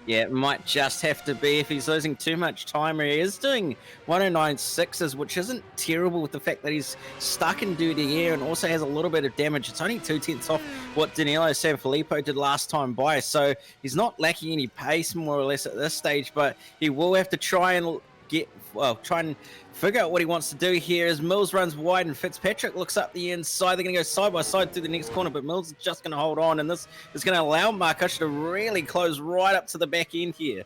Yeah, it might just have to be if he's losing too much time. He is doing 109.6s, which isn't terrible with the fact that he's stuck in dirty air and also has a little bit of damage. It's only 2/10 off what Danilo Sanfilippo did last time by, so he's not lacking any pace more or less at this stage, but he will have to try and figure out what he wants to do here as Mills runs wide and Fitzpatrick looks up the inside. They're going to go side by side through the next corner, but Mills is just going to hold on, and this is going to allow Mark Usher to really close right up to the back end here.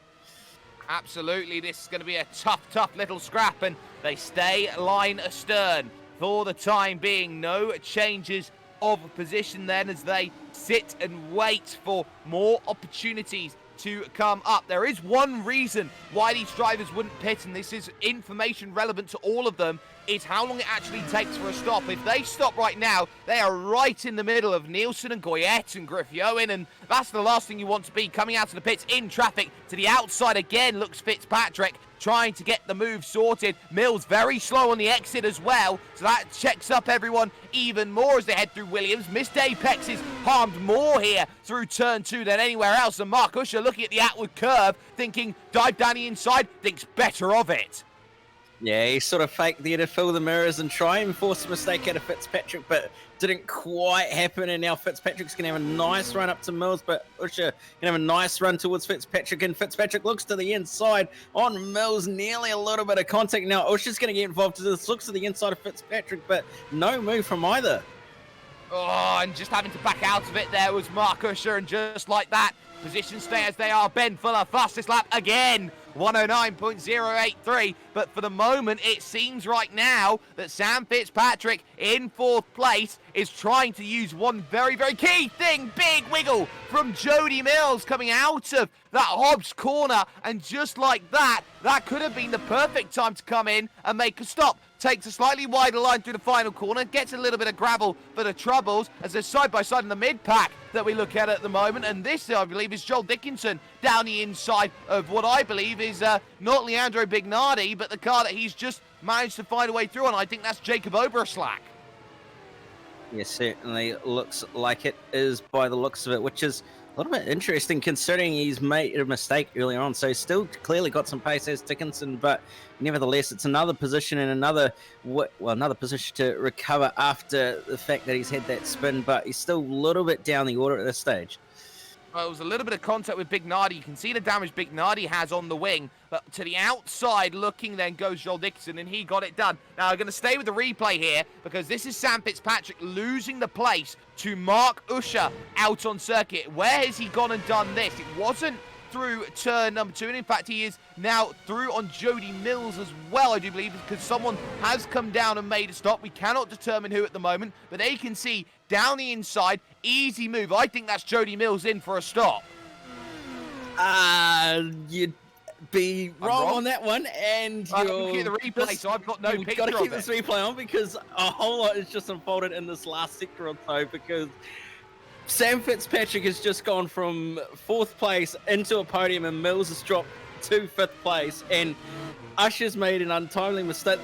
Absolutely, this is going to be a tough little scrap, and they stay line astern for the time being. No changes of position then as they sit and wait for more opportunities to come up. There is one reason why these drivers wouldn't pit, and this is information relevant to all of them, is how long it actually takes for a stop. If they stop right now, they are right in the middle of Nielsen and Goyette and Griffioen, and that's the last thing you want to be. Coming out of the pits in traffic to the outside again looks Fitzpatrick, trying to get the move sorted. Mills very slow on the exit as well, so that checks up everyone even more as they head through Williams. Missed Apex is harmed more here through turn 2 than anywhere else, and Mark Usher looking at the outward curve, thinking dive down the inside, thinks better of it. Yeah, he sort of faked there to fill the mirrors and try and force a mistake out of Fitzpatrick, but didn't quite happen, and now Fitzpatrick's going to have a nice run up to Mills, but Usher going to have a nice run towards Fitzpatrick, and Fitzpatrick looks to the inside on Mills, nearly a little bit of contact. Now Usher's going to get involved. This looks to the inside of Fitzpatrick, but no move from either. Oh, and just having to back out of it there was Mark Usher, and just like that, positions stay as they are. Ben Fuller, fastest lap again, 109.083, but for the moment it seems right now that Sam Fitzpatrick in 4th place is trying to use one very key thing. Big wiggle from Jody Mills coming out of that Hobbs corner, and just like that, that could have been the perfect time to come in and make a stop. Takes a slightly wider line through the final corner, gets a little bit of gravel for the troubles as they're side by side in the mid-pack that we look at the moment, and this, I believe, is Joel Dickinson down the inside of what I believe is not Leandro Bignardi, but the car that he's just managed to find a way through on. I think that's Jacob Oberslack. Yeah, certainly looks like it is by the looks of it, which is a little bit interesting considering he's made a mistake earlier on. So he's still clearly got some pace as Dickinson, but nevertheless, it's another position and another position to recover after the fact that he's had that spin, but he's still a little bit down the order at this stage. Well, it was a little bit of contact with Bignardi. You can see the damage Bignardi has on the wing, but to the outside looking then goes Joel Dickinson, and he got it done. Now, I'm going to stay with the replay here because this is Sam Fitzpatrick losing the place to Mark Usher out on circuit. Where has he gone and done this? It wasn't through turn number 2, and in fact he is now through on Jody Mills as well, I do believe, because someone has come down and made a stop. We cannot determine who at the moment, but they can see down the inside, easy move. I think that's Jody Mills in for a stop. You'd be wrong on that one, and you're keep the replay, so I've got no picture. You've got to keep this replay on because a whole lot is just unfolded in this last sector or so, because Sam Fitzpatrick has just gone from 4th place into a podium, and Mills has dropped to 5th place, and Usher's made an untimely mistake.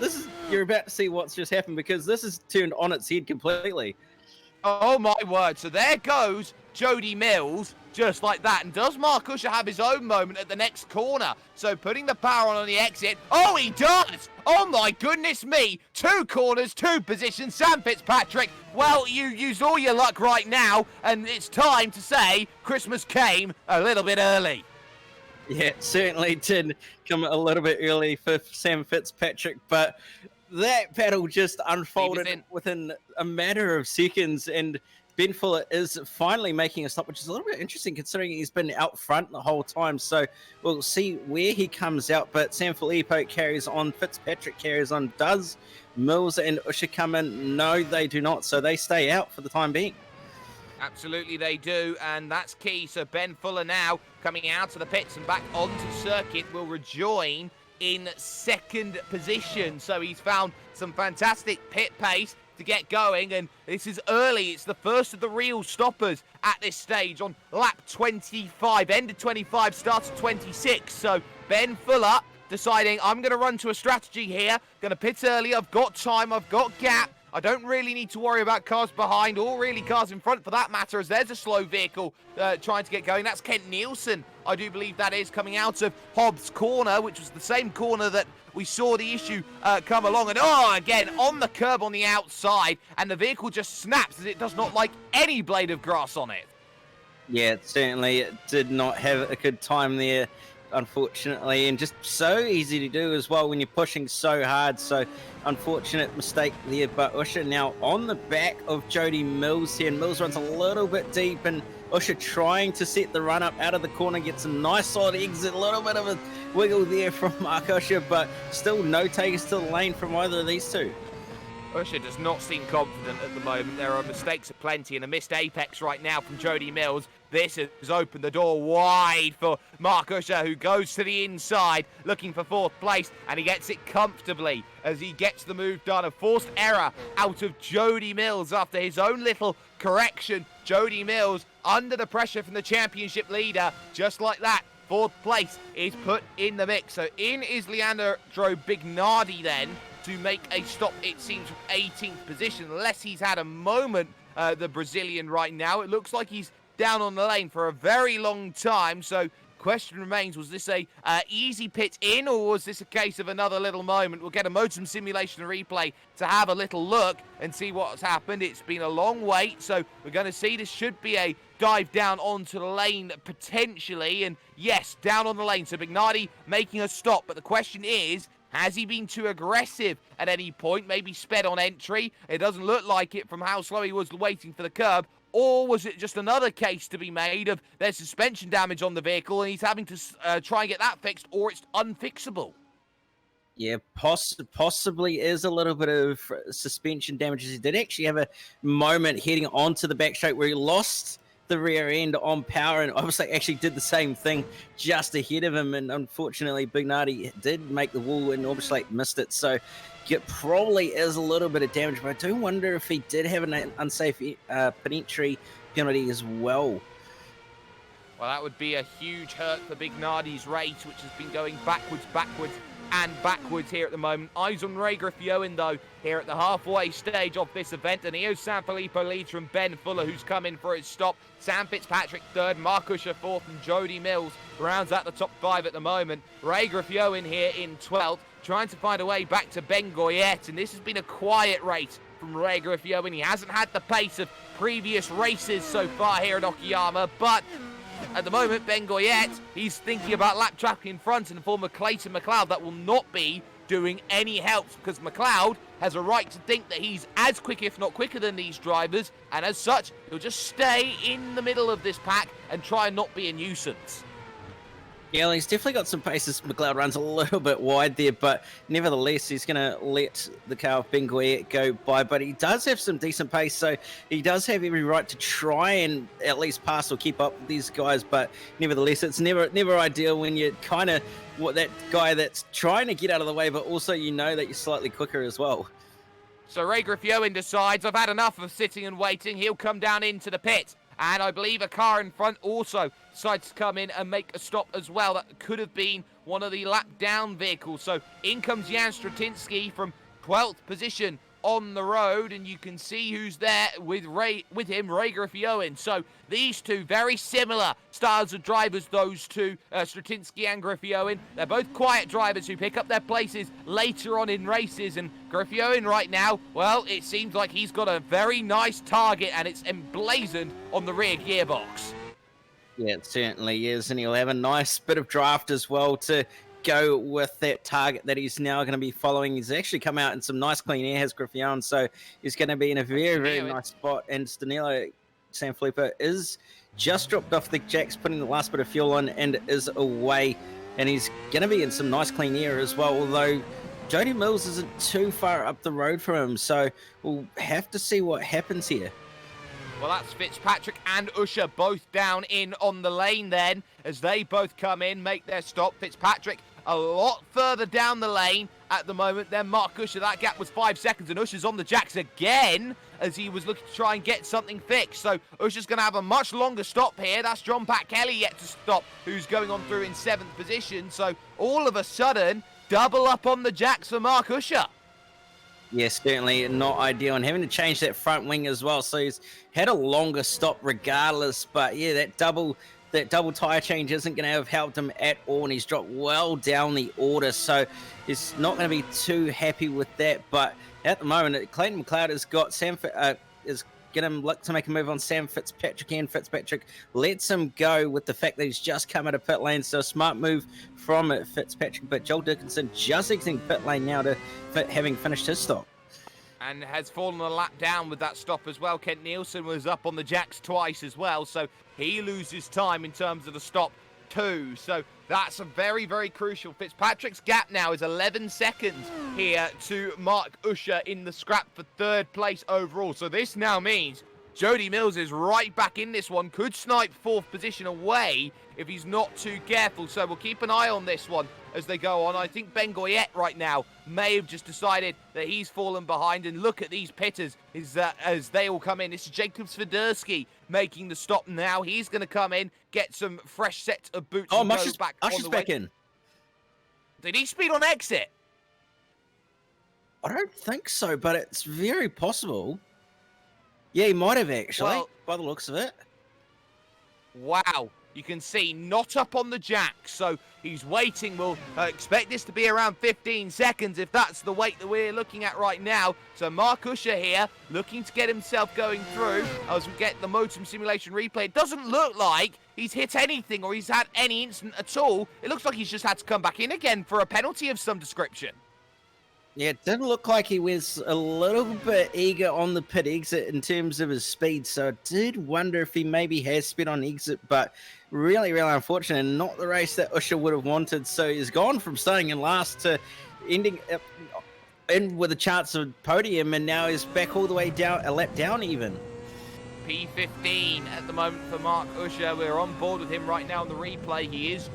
You're about to see what's just happened, because this is turned on its head completely. Oh my word, so there goes Jody Mills, just like that. And does Mark Usher have his own moment at the next corner? So putting the power on the exit. Oh, he does! Oh my goodness me! 2 corners, 2 positions. Sam Fitzpatrick, well, you used all your luck right now, and it's time to say Christmas came a little bit early. Yeah, it certainly did come a little bit early for Sam Fitzpatrick, but that battle just unfolded within a matter of seconds, and Ben Fuller is finally making a stop, which is a little bit interesting considering he's been out front the whole time. So we'll see where he comes out, but Sanfilippo carries on, Fitzpatrick carries on. Does Mills and Usher come in? No, they do not, so they stay out for the time being. Absolutely they do, and that's key. So Ben Fuller now coming out of the pits and back onto circuit will rejoin in second position. So he's found some fantastic pit pace to get going, and this is early. It's the first of the real stoppers at this stage on lap 25. End of 25, start of 26. So Ben Fuller deciding, I'm going to run to a strategy here. Going to pit early. I've got time. I've got gap. I don't really need to worry about cars behind or really cars in front for that matter, as there's a slow vehicle trying to get going. That's Kent Nielsen, I do believe that is, coming out of Hobbs Corner, which was the same corner that we saw the issue come along. And again, on the curb on the outside, and the vehicle just snaps as it does not like any blade of grass on it. Yeah, certainly it did not have a good time there, unfortunately, and just so easy to do as well when you're pushing so hard. So unfortunate mistake there, but Usher now on the back of Jody Mills here, and Mills runs a little bit deep, and Usher trying to set the run up out of the corner, gets a nice solid exit, a little bit of a wiggle there from Mark Usher, but still no takers to the lane from either of these two. Usher does not seem confident at the moment. There are mistakes aplenty and a missed apex right now from Jody Mills. This has opened the door wide for Mark Usher, who goes to the inside looking for fourth place, and he gets it comfortably as he gets the move done. A forced error out of Jody Mills after his own little correction. Jody Mills under the pressure from the championship leader, just like that. Fourth place is put in the mix. So in is Leandro Bignardi then to make a stop, it seems, from 18th position, unless he's had a moment, the Brazilian right now. It looks like he's down on the lane for a very long time. So question remains, was this a easy pit in, or was this a case of another little moment? We'll get a Motum Simulation replay to have a little look and see what's happened. It's been a long wait, so we're going to see this should be a dive down onto the lane potentially, and yes, down on the lane. So Bignardi making a stop, but the question is, has he been too aggressive at any point? Maybe sped on entry. It doesn't look like it from how slow he was waiting for the curb. Or was it just another case to be made of there's suspension damage on the vehicle and he's having to try and get that fixed, or it's unfixable? Yeah, possibly is a little bit of suspension damage. He did actually have a moment heading onto the back straight where he lost the rear end on power, and obviously actually did the same thing just ahead of him, and unfortunately Bignardi did make the wall and obviously missed it. So it probably is a little bit of damage, but I do wonder if he did have an unsafe pit entry penalty as well. Well, that would be a huge hurt for Bignardi's race, which has been going backwards here at the moment. Eyes on Ray Griffioen, though, here at the halfway stage of this event. And Eo Sanfilippo leads from Ben Fuller, who's come in for his stop. Sam Fitzpatrick third, Mark Usher fourth, and Jody Mills rounds out the top five at the moment. Ray Griffioen here in 12th, trying to find a way back to Ben Goyette. And this has been a quiet race from Ray Griffioen. He hasn't had the pace of previous races so far here at Okayama, but at the moment, Ben Goyette, he's thinking about lap traffic in front and former Clayton McLeod. That will not be doing any help, because McLeod has a right to think that he's as quick, if not quicker, than these drivers, and as such, he'll just stay in the middle of this pack and try and not be a nuisance. Yeah, well, he's definitely got some paces. McLeod runs a little bit wide there, but nevertheless, he's going to let the car of Ben Goyette go by. But he does have some decent pace, so he does have every right to try and at least pass or keep up with these guys. But nevertheless, it's never ideal when you're kind of that guy that's trying to get out of the way, but also you know that you're slightly quicker as well. So Ray Griffioen decides, I've had enough of sitting and waiting. He'll come down into the pit. And I believe a car in front also decides to come in and make a stop as well. That could have been one of the lap down vehicles. So in comes Jan Stratinsky from 12th position on the road, and you can see who's there with him, Ray Griffioen. So these two very similar styles of drivers, those two, Stratinsky and Griffioen. They're both quiet drivers who pick up their places later on in races, and Griffioen right now, well, it seems like he's got a very nice target, and it's emblazoned on the rear gearbox. Yeah, it certainly is, and he'll have a nice bit of draft as well to go with that target that he's now going to be following. He's actually come out in some nice clean air, has Griffioen, so he's going to be in a very nice spot. And Danilo Sanfilippo is just dropped off the jacks, putting the last bit of fuel on, and is away. And he's going to be in some nice clean air as well, although Jody Mills isn't too far up the road from him, so we'll have to see what happens here. Well, that's Fitzpatrick and Usher both down in on the lane then, as they both come in, make their stop. Fitzpatrick a lot further down the lane at the moment than Mark Usher. That gap was 5 seconds, and Usher's on the jacks again as he was looking to try and get something fixed. So Usher's going to have a much longer stop here. That's John Pat Kelly yet to stop, who's going on through in 7th position. So all of a sudden, double up on the jacks for Mark Usher. Yes, certainly not ideal, and having to change that front wing as well. So he's had a longer stop regardless, but yeah, that double tire change isn't going to have helped him at all, and he's dropped well down the order. So he's not going to be too happy with that. But at the moment, Clayton McLeod has got is going to look to make a move on Sam Fitzpatrick, and Fitzpatrick lets him go with the fact that he's just come out of pit lane. So a smart move from Fitzpatrick, but Joel Dickinson just exiting pit lane now to having finished his stop. And has fallen a lap down with that stop as well. Kent Nielsen was up on the jacks twice as well, so he loses time in terms of the stop too. So that's a very, very crucial. Fitzpatrick's gap now is 11 seconds here to Mark Usher in the scrap for 3rd place overall. So this now means Jody Mills is right back in this one, could snipe 4th position away if he's not too careful. So we'll keep an eye on this one as they go on. I think Ben Goyette right now may have just decided that he's fallen behind, and look at these pitters as they all come in. This is Jacob Swiderski making the stop now. He's going to come in, get some fresh sets of boots. Oh, and go Usher's back in. Did he speed on exit? I don't think so, but it's very possible. Yeah, he might have actually, Well, by the looks of it. Wow. You can see not up on the jack, so he's waiting. We'll expect this to be around 15 seconds if that's the wait that we're looking at right now. So Mark Usher here looking to get himself going through as we get the Motum Simulation replay. It doesn't look like he's hit anything or he's had any incident at all. It looks like he's just had to come back in again for a penalty of some description. Yeah, it did look like he was a little bit eager on the pit exit in terms of his speed, so I did wonder if he maybe has sped on exit, but really, really unfortunate, not the race that Usher would have wanted. So he's gone from starting in last to ending up in with a chance of podium, and now he's back all the way down, a lap down even. P15 at the moment for Mark Usher. We're on board with him right now on the replay. He is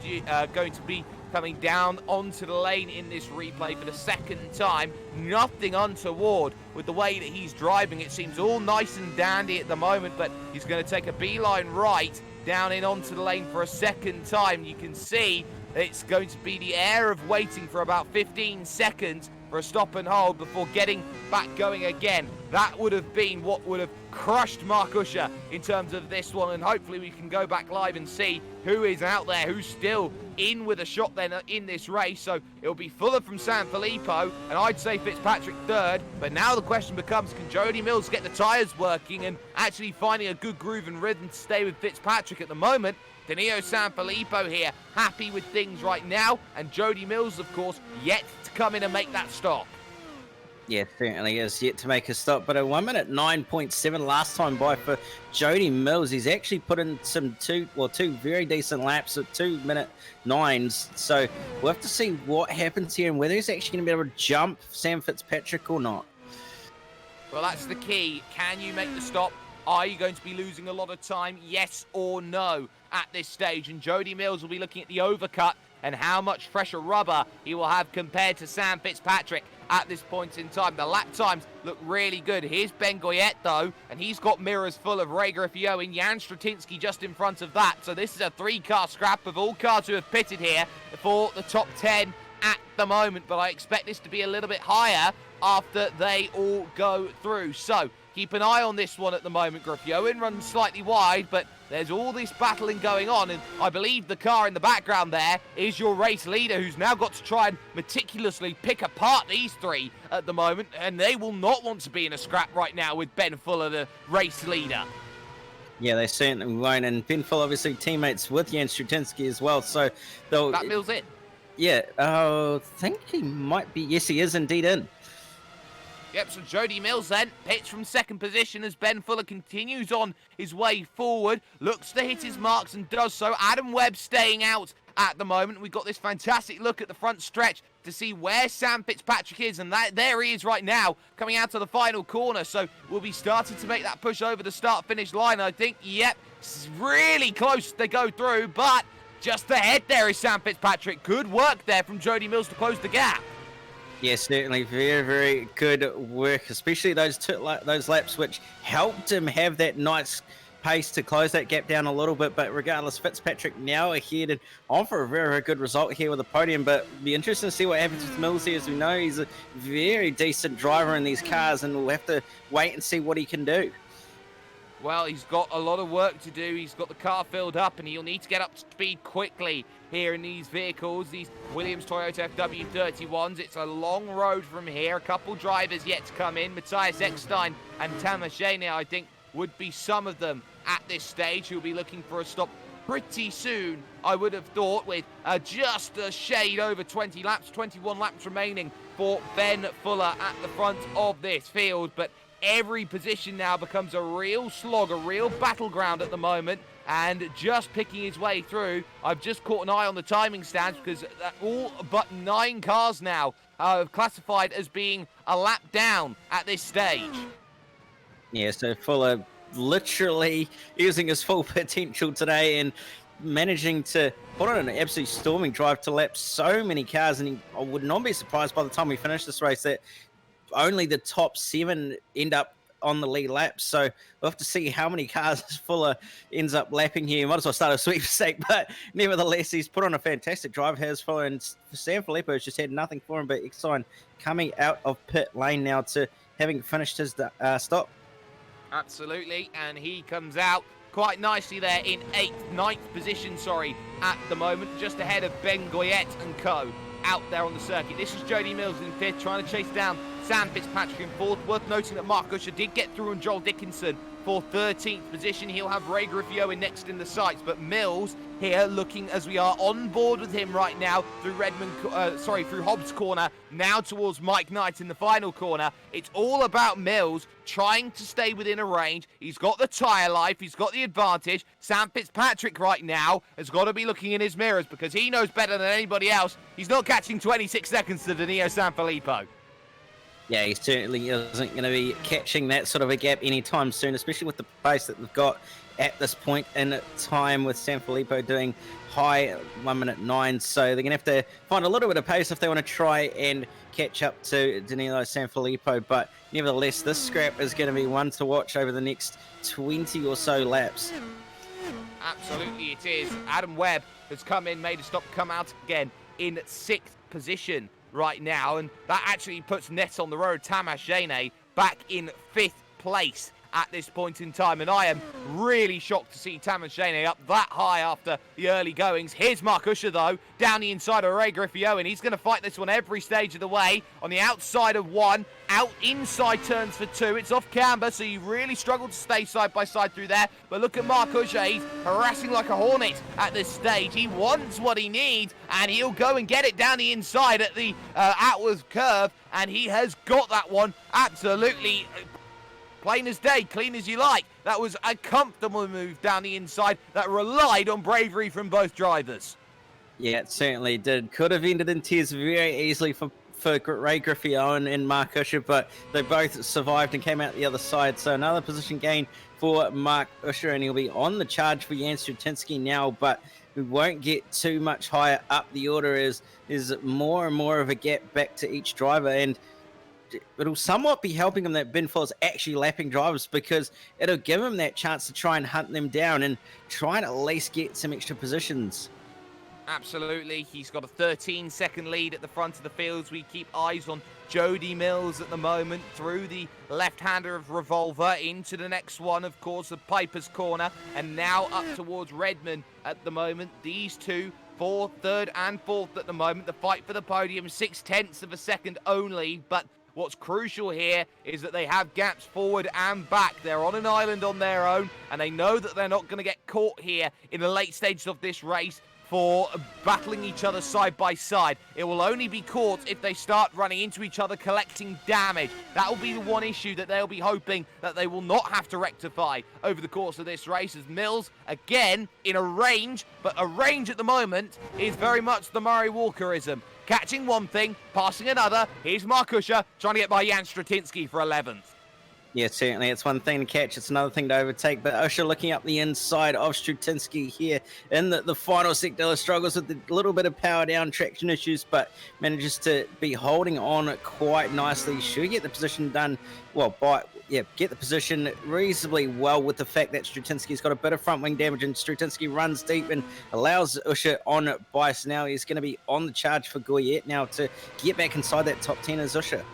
going to be coming down onto the lane in this replay for the 2nd time. Nothing untoward with the way that he's driving. It seems all nice and dandy at the moment, but he's going to take a beeline right down in onto the lane for a 2nd time. You can see it's going to be the air of waiting for about 15 seconds for a stop and hold before getting back going again. That would have been what would have crushed Mark Usher in terms of this one, and hopefully we can go back live and see who is out there, who's still in with a shot then in this race. So it'll be Fuller from San Filippo, and I'd say Fitzpatrick 3rd. But now the question becomes, can Jody Mills get the tyres working and actually finding a good groove and rhythm to stay with Fitzpatrick at the moment? Danilo Sanfilippo here, happy with things right now, and Jody Mills, of course, yet to come in and make that stop. Yeah, certainly is yet to make a stop, but a 1 minute 9.7 last time by for Jody Mills. He's actually put in two very decent laps at 2 minute 9s. So we'll have to see what happens here and whether he's actually going to be able to jump Sam Fitzpatrick or not. Well, that's the key. Can you make the stop? Are you going to be losing a lot of time? Yes or no at this stage? And Jody Mills will be looking at the overcut and how much fresher rubber he will have compared to Sam Fitzpatrick at this point in time. The lap times look really good. Here's Ben Goyette, though, and he's got mirrors full of Ray Griffio and Jan Stratinsky just in front of that. So this is a 3-car scrap of all cars who have pitted here for the top 10 at the moment. But I expect this to be a little bit higher after they all go through. So keep an eye on this one at the moment. Griffioen runs slightly wide, but there's all this battling going on, and I believe the car in the background there is your race leader, who's now got to try and meticulously pick apart these three at the moment, and they will not want to be in a scrap right now with Ben Fuller, the race leader. Yeah, they certainly won't, and Ben Fuller obviously teammates with Jan Strutinsky as well, so they'll... That Mills in. Yeah, I think he might be... Yes, he is indeed in. Yep, so Jody Mills then pits from 2nd position as Ben Fuller continues on his way forward, looks to hit his marks and does so. Adam Webb staying out at the moment. We've got this fantastic look at the front stretch to see where Sam Fitzpatrick is, and there he is right now, coming out to the final corner. So we'll be starting to make that push over the start-finish line. I think, yep, it's really close they go through, but just ahead there is Sam Fitzpatrick. Good work there from Jody Mills to close the gap. Yeah, certainly very, very good work, especially those laps which helped him have that nice pace to close that gap down a little bit. But regardless, Fitzpatrick now ahead and on for a very, very good result here with the podium. But it'll be interesting to see what happens with Mills here. As we know, he's a very decent driver in these cars, and we'll have to wait and see what he can do. Well, he's got a lot of work to do. He's got the car filled up, and he'll need to get up to speed quickly here in these vehicles, these Williams Toyota FW31s. It's a long road from here. A couple drivers yet to come in. Matthias Eckstein and Tamas Jane, I think, would be some of them at this stage who'll be looking for a stop pretty soon, I would have thought, with just a shade over 20 laps, 21 laps remaining for Ben Fuller at the front of this field. But every position now becomes a real slog, a real battleground at the moment, and just picking his way through. I've just caught an eye on the timing stands because all but 9 cars now are classified as being a lap down at this stage. Yeah, so Fuller literally using his full potential today and managing to put on an absolute storming drive to lap so many cars, and I would not be surprised by the time we finish this race that only the top 7 end up on the lead lap. So we'll have to see how many cars Fuller ends up lapping here. Might as well start a sweepstake, but nevertheless, he's put on a fantastic drive, has Fuller, and Sam Filippo's just had nothing for him but Exxon coming out of pit lane now to having finished his stop. Absolutely, and he comes out quite nicely there in 9th position, at the moment, just ahead of Ben Goyette and co. out there on the circuit. This is Jody Mills in 5th, trying to chase down Sam Fitzpatrick in 4th. Worth noting that Mark Usher did get through on Joel Dickinson for 13th position. He'll have Ray Griffio in next in the sights, but Mills here looking as we are on board with him right now through through Hobbs corner, now towards Mike Knight in the final corner. It's all about Mills trying to stay within a range. He's got the tyre life, he's got the advantage. Sam Fitzpatrick right now has got to be looking in his mirrors because he knows better than anybody else. He's not catching 26 seconds to Danilo Sanfilippo. Yeah, he certainly isn't going to be catching that sort of a gap anytime soon, especially with the pace that they've got at this point in time with Sanfilippo doing high 1:09. So they're going to have to find a little bit of pace if they want to try and catch up to Danilo Sanfilippo. But nevertheless, this scrap is going to be one to watch over the next 20 or so laps. Absolutely it is. Adam Webb has come in, made a stop, come out again in 6th position right now, and that actually puts Ness on the road, Tamas Jane, back in 5th place at this point in time, and I am really shocked to see Tamas Jane up that high after the early goings. Here's Mark Usher, though, down the inside of Ray Griffio, and he's going to fight this one every stage of the way. On the outside of 1, out inside turns for 2. It's off camber, so you really struggle to stay side by side through there. But look at Mark Usher. He's harassing like a hornet at this stage. He wants what he needs, and he'll go and get it down the inside at the outward curve, and he has got that one absolutely plain as day, clean as you like. That was a comfortable move down the inside that relied on bravery from both drivers. Yeah, it certainly did. Could have ended in tears very easily for Ray Griffio and Mark Usher, but they both survived and came out the other side. So another position gain for Mark Usher, and he'll be on the charge for Jan Strutinsky now, but we won't get too much higher up the order as there's more and more of a gap back to each driver, and it'll somewhat be helping him that Ben Fuller's actually lapping drivers because it'll give him that chance to try and hunt them down and try and at least get some extra positions. Absolutely. He's got a 13-second lead at the front of the fields. We keep eyes on Jody Mills at the moment through the left-hander of Revolver into the next one, of course, the Piper's Corner, and now up towards Redmond at the moment. These two, 4th, 3rd and 4th at the moment. The fight for the podium, 0.6 of a second only, but what's crucial here is that they have gaps forward and back. They're on an island on their own, and they know that they're not going to get caught here in the late stages of this race for battling each other side by side. It will only be caught if they start running into each other, collecting damage. That will be the one issue that they'll be hoping that they will not have to rectify over the course of this race, as Mills, again, in a range, but a range at the moment is very much the Murray Walkerism. catching one thing, passing another. Here's Mark Usher trying to get by Jan Stratinsky for 11th. Yeah, certainly. It's one thing to catch, it's another thing to overtake. But Usher looking up the inside of Strutinsky here in the final sector, struggles with a little bit of power down, traction issues, but manages to be holding on quite nicely. Should get the position done, well, get the position reasonably well with the fact that Strutinsky's got a bit of front wing damage, and Strutinsky runs deep and allows Usher on by. So now he's going to be on the charge for Goyette now to get back inside that top 10 as Usher.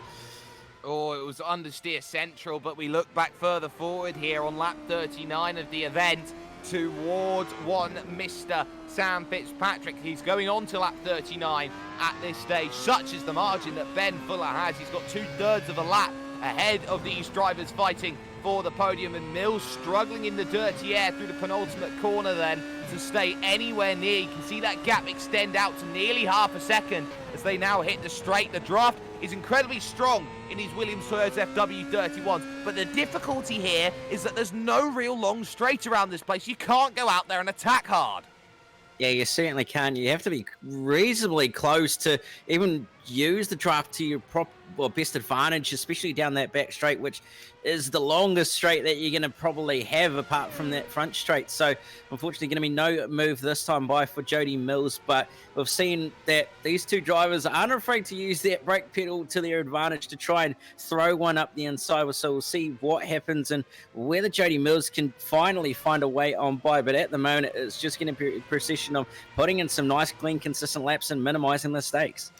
Oh, it was understeer central, but we look back further forward here on lap 39 of the event towards one Mr. Sam Fitzpatrick. He's going on to lap 39 at this stage. Such is the margin that Ben Fuller has. He's got 2/3 of a lap ahead of these drivers fighting for the podium, and Mills struggling in the dirty air through the penultimate corner then to stay anywhere near. You can see that gap extend out to nearly half a second as they now hit the straight. The draft is incredibly strong in these Williams Toyota FW31s, but the difficulty here is that there's no real long straight around this place. You can't go out there and attack hard. Yeah, you certainly can. You have to be reasonably close to even use the draft to your best advantage, especially down that back straight, which is the longest straight that you're going to probably have apart from that front straight. So unfortunately going to be no move this time by for Jody Mills, but we've seen that these two drivers aren't afraid to use that brake pedal to their advantage to try and throw one up the inside. So we'll see what happens and whether Jody Mills can finally find a way on by, but at the moment it's just going to be a procession of putting in some nice, clean, consistent laps and minimizing the mistakes.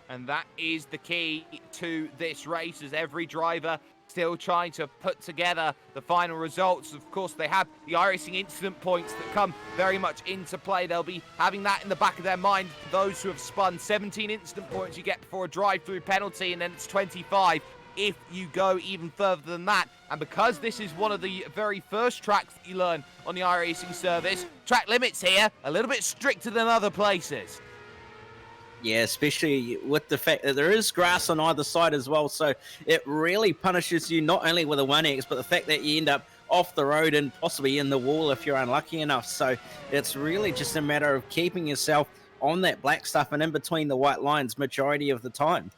And that is the key to this race, as every driver still trying to put together the final results. Of course, they have the iRacing incident points that come very much into play. They'll be having that in the back of their mind for those who have spun. 17 incident points you get before a drive-through penalty, and then it's 25 if you go even further than that. And because this is one of the very first tracks that you learn on the iRacing service, track limits here a little bit stricter than other places. Yeah, especially with the fact that there is grass on either side as well. So it really punishes you not only with a 1X, but the fact that you end up off the road and possibly in the wall if you're unlucky enough. So it's really just a matter of keeping yourself on that black stuff and in between the white lines majority of the time.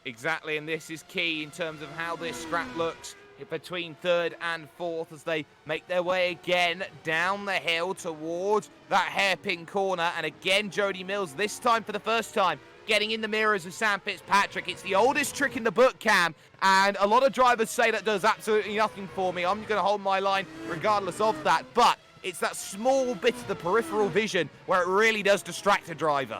Exactly, and this is key in terms of how this scrap looks between third and fourth as they make their way again down the hill towards that hairpin corner. And again, Jody Mills, this time for the first time, getting in the mirrors of Sam Fitzpatrick. It's the oldest trick in the book, Cam, and a lot of drivers say that does absolutely nothing for me. I'm going to hold my line regardless of that, but it's that small bit of the peripheral vision where it really does distract a driver.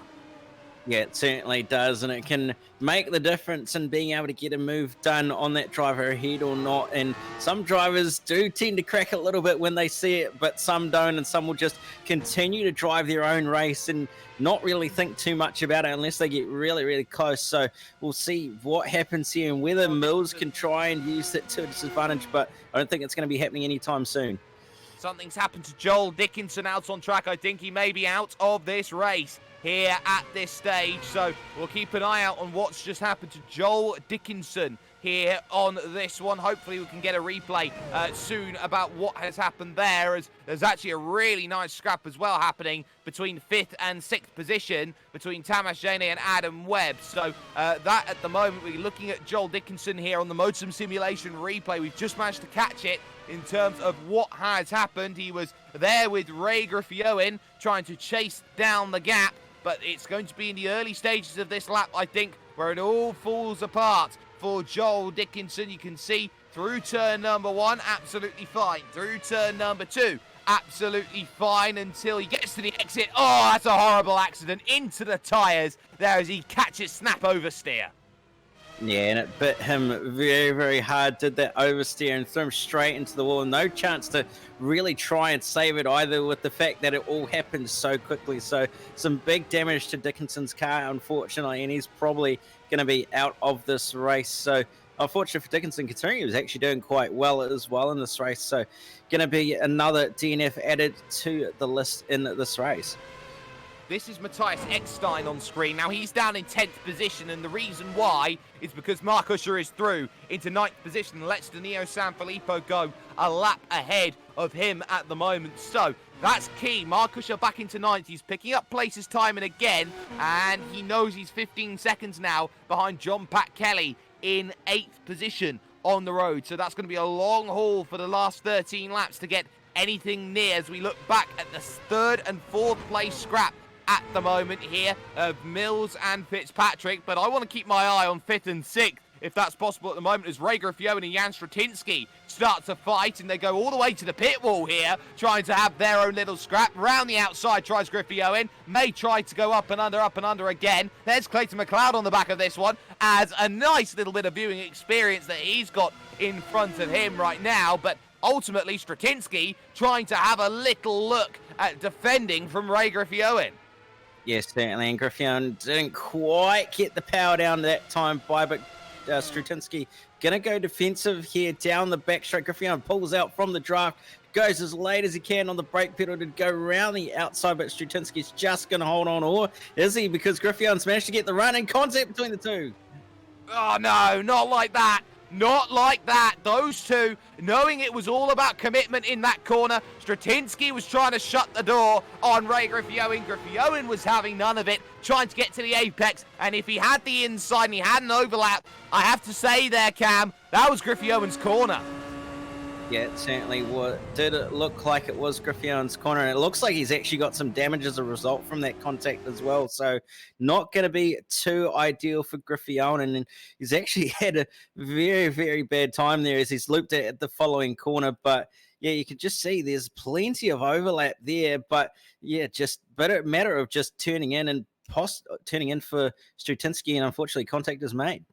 Yeah, it certainly does, and it can make the difference in being able to get a move done on that driver ahead or not. And some drivers do tend to crack a little bit when they see it, but some don't, and some will just continue to drive their own race and not really think too much about it unless they get really, really close. So we'll see what happens here and whether Mills can try and use it to a disadvantage, but I don't think it's going to be happening anytime soon. Something's happened to Joel Dickinson out on track. I think he may be out of this race here at this stage, so we'll keep an eye out on what's just happened to Joel Dickinson here on this one. Hopefully we can get a replay soon about what has happened there, as there's actually a really nice scrap as well happening between 5th and 6th position between Tamas Jane and Adam Webb. So that at the moment, we're looking at Joel Dickinson here on the Motum Simulation replay. We've just managed to catch it in terms of what has happened. He was there with Ray Griffioen trying to chase down the gap, but it's going to be in the early stages of this lap, I think, where it all falls apart for Joel Dickinson. You can see through turn number 1, absolutely fine. Through turn number 2, absolutely fine until he gets to the exit. Oh, that's a horrible accident into the tyres there as he catches snap oversteer. Yeah, and it bit him very, very hard, did that oversteer and threw him straight into the wall. No chance to really try and save it either, with the fact that it all happened so quickly. So some big damage to Dickinson's car, unfortunately, and he's probably going to be out of this race. So unfortunately for Dickinson, considering he was actually doing quite well as well in this race. So going to be another DNF added to the list in this race. This is Matthias Eckstein on screen. Now, he's down in 10th position, and the reason why is because Mark Usher is through into 9th position and lets Danilo Sanfilippo go a lap ahead of him at the moment. So, that's key. Mark Usher back into 9th. He's picking up places time and again, and he knows he's 15 seconds now behind John Pat Kelly in 8th position on the road. So that's going to be a long haul for the last 13 laps to get anything near as we look back at the 3rd and 4th place scrap at the moment here of Mills and Fitzpatrick, but I want to keep my eye on 5th and 6th if that's possible at the moment, as Ray Griffioen and Jan Stratinsky start to fight, and they go all the way to the pit wall here, trying to have their own little scrap. Round the outside tries Griffioen, may try to go up and under again. There's Clayton McLeod on the back of this one, as a nice little bit of viewing experience that he's got in front of him right now, but ultimately Stratinsky trying to have a little look at defending from Ray Griffioen. Yes, certainly, and Griffioen didn't quite get the power down that time by, but Stratinsky gonna go defensive here down the backstraight. Griffioen pulls out from the draft, goes as late as he can on the brake pedal to go around the outside, but Stratinsky's just gonna hold on, or is he? Because Griffioen's managed to get the run in contact between the two. Oh no, not like that. Not like that. Those two, knowing it was all about commitment in that corner, Stratinsky was trying to shut the door on Ray Griffioen. Griffioen was having none of it, trying to get to the apex, and if he had the inside and he had an overlap, I have to say there, Cam, that was Griffioen's corner. Yeah, it certainly was. Did it look like it was Griffioen's corner, and it looks like he's actually got some damage as a result from that contact as well, so not going to be too ideal for Griffioen, and he's actually had a very, very bad time there as he's looped it at the following corner, but yeah, you can just see there's plenty of overlap there, but yeah, just a matter of just turning in for Stratinsky, and unfortunately contact is made.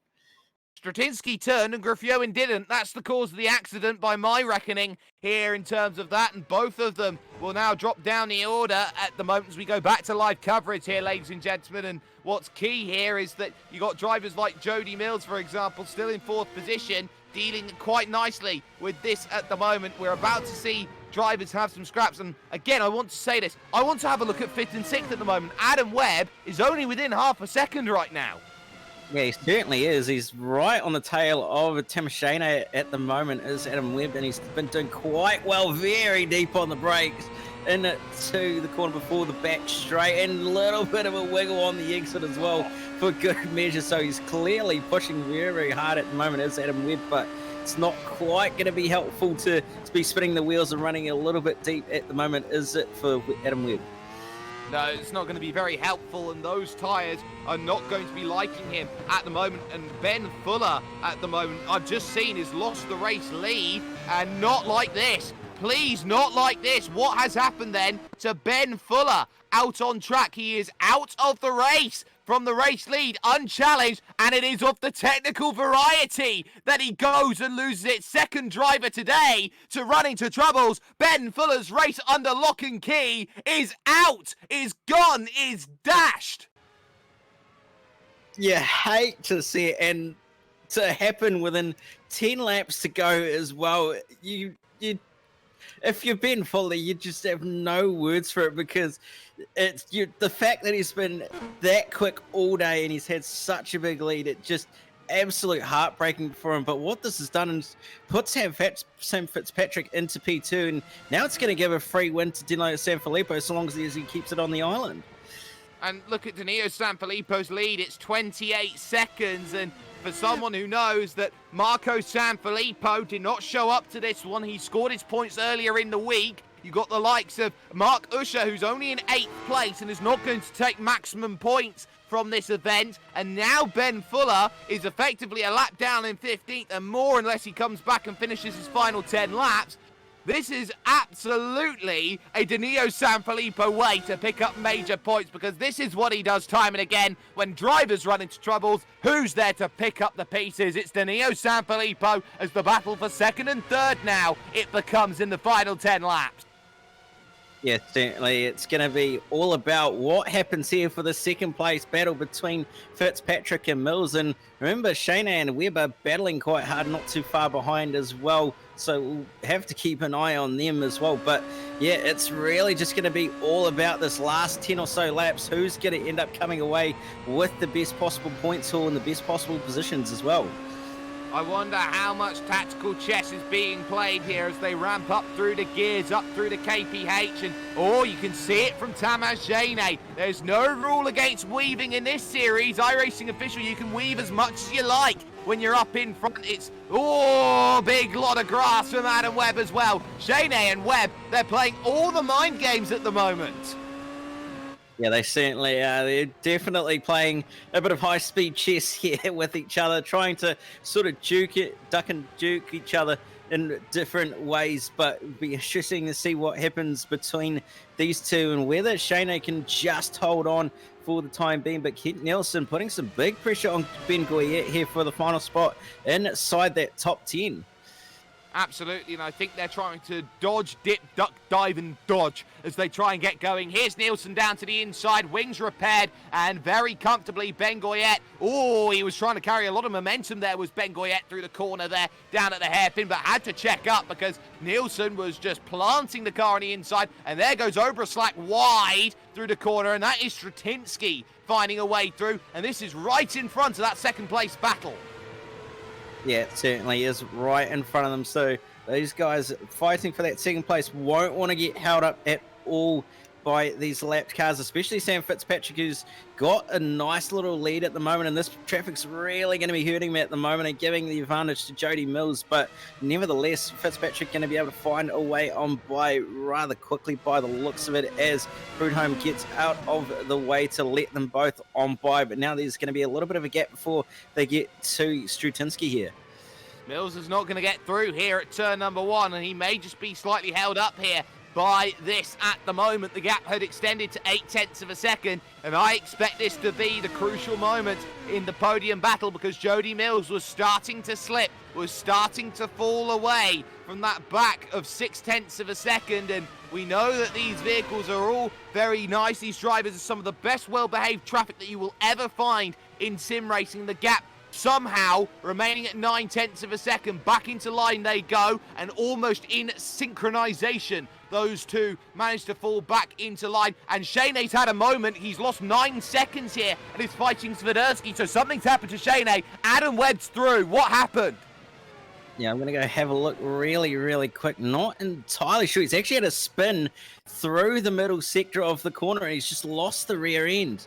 Stratinsky turned and Griffioen didn't. That's the cause of the accident by my reckoning here in terms of that. And both of them will now drop down the order at the moment as we go back to live coverage here, ladies and gentlemen. And what's key here is that you got drivers like Jody Mills, for example, still in 4th position, dealing quite nicely with this at the moment. We're about to see drivers have some scraps. And again, I want to say this. I want to have a look at 5th and 6th at the moment. Adam Webb is only within half a second right now. Yeah, he certainly is. He's right on the tail of Tamashane at the moment, is Adam Webb, and he's been doing quite well, very deep on the brakes, into the corner before the back straight, and a little bit of a wiggle on the exit as well for good measure. So he's clearly pushing very, very hard at the moment, is Adam Webb, but it's not quite going to be helpful to be spinning the wheels and running a little bit deep at the moment, is it, for Adam Webb? No, it's not going to be very helpful, and those tyres are not going to be liking him at the moment. And Ben Fuller, at the moment, I've just seen, has lost the race lead, and not like this. Please, not like this. What has happened then to Ben Fuller? Out on track, he is out of the race from the race lead, unchallenged, and it is of the technical variety that he goes and loses it. Second driver today to run into troubles. Ben Fuller's race under lock and key is out, is gone, is dashed. You hate to see it, and to happen within 10 laps to go as well. If you're Ben Fuller, you just have no words for it, because it's the fact that he's been that quick all day and he's had such a big lead. It just absolute heartbreaking for him. But what this has done is put Sam Fitzpatrick into P2, and now it's going to give a free win to Danilo Sanfilippo so long as he keeps it on the island. And look at Danilo Sanfilippo's lead. It's 28 seconds, and for someone who knows that Marco Sanfilippo did not show up to this one, he scored his points earlier in the week. You got the likes of Mark Usher, who's only in 8th place and is not going to take maximum points from this event. And now Ben Fuller is effectively a lap down in 15th and more, unless he comes back and finishes his final 10 laps. This is absolutely a Danilo Sanfilippo way to pick up major points, because this is what he does time and again. When drivers run into troubles, who's there to pick up the pieces? It's Danilo Sanfilippo as the battle for 2nd and 3rd now it becomes in the final 10 laps. Yeah, certainly. It's going to be all about what happens here for the 2nd place battle between Fitzpatrick and Mills. And remember, Shane and Webb are battling quite hard, not too far behind as well. so we'll have to keep an eye on them as well. But yeah, it's really just going to be all about this last 10 or so laps. Who's going to end up coming away with the best possible points haul and the best possible positions as well? I wonder how much tactical chess is being played here as they ramp up through the gears, up through the KPH, and you can see it from Tamás Zsene. There's no rule against weaving in this series. iRacing official, you can weave as much as you like when you're up in front. It's, big lot of grass from Adam Webb as well. Zsene and Webb, they're playing all the mind games at the moment. Yeah, they certainly are. They're definitely playing a bit of high-speed chess here with each other, trying to sort of duck and juke each other in different ways. But it'll be interesting to see what happens between these two and whether Zsene can just hold on for the time being. But Kent Nielsen putting some big pressure on Ben Goyette here for the final spot inside that top 10. Absolutely, and I think they're trying to dodge, dip, duck, dive, and dodge as they try and get going. Here's Nielsen down to the inside, wings repaired, and very comfortably Ben Goyette. He was trying to carry a lot of momentum there, was Ben Goyette through the corner there, down at the hairpin, but had to check up because Nielsen was just planting the car on the inside, and there goes Oberslack wide through the corner, and that is Stratinsky finding a way through, and this is right in front of that second place battle. Yeah, it certainly is right in front of them. So these guys fighting for that second place won't want to get held up at all by these lapped cars, especially Sam Fitzpatrick, who's got a nice little lead at the moment, and this traffic's really going to be hurting him at the moment and giving the advantage to Jody Mills. But nevertheless, Fitzpatrick going to be able to find a way on by rather quickly by the looks of it as Prudhomme gets out of the way to let them both on by. But now there's going to be a little bit of a gap before they get to Strutinsky here. Mills is not going to get through here at turn number 1, and he may just be slightly held up here by this at the moment. The gap had extended to 0.8 of a second, and I expect this to be the crucial moment in the podium battle because Jody Mills was starting to slip, was starting to fall away from that back of 0.6 of a second, and we know that these vehicles are all very nice. These drivers are some of the best well-behaved traffic that you will ever find in sim racing. The gap somehow remaining at 0.9 of a second, back into line they go, and almost in synchronization those two managed to fall back into line, and Zsene's had a moment. He's lost 9 seconds here and is fighting Swiderski, so something's happened to Zsene. Adam Webb's through. What happened? Yeah, I'm going to go have a look really quick. Not entirely sure. He's actually had a spin through the middle sector of the corner and he's just lost the rear end.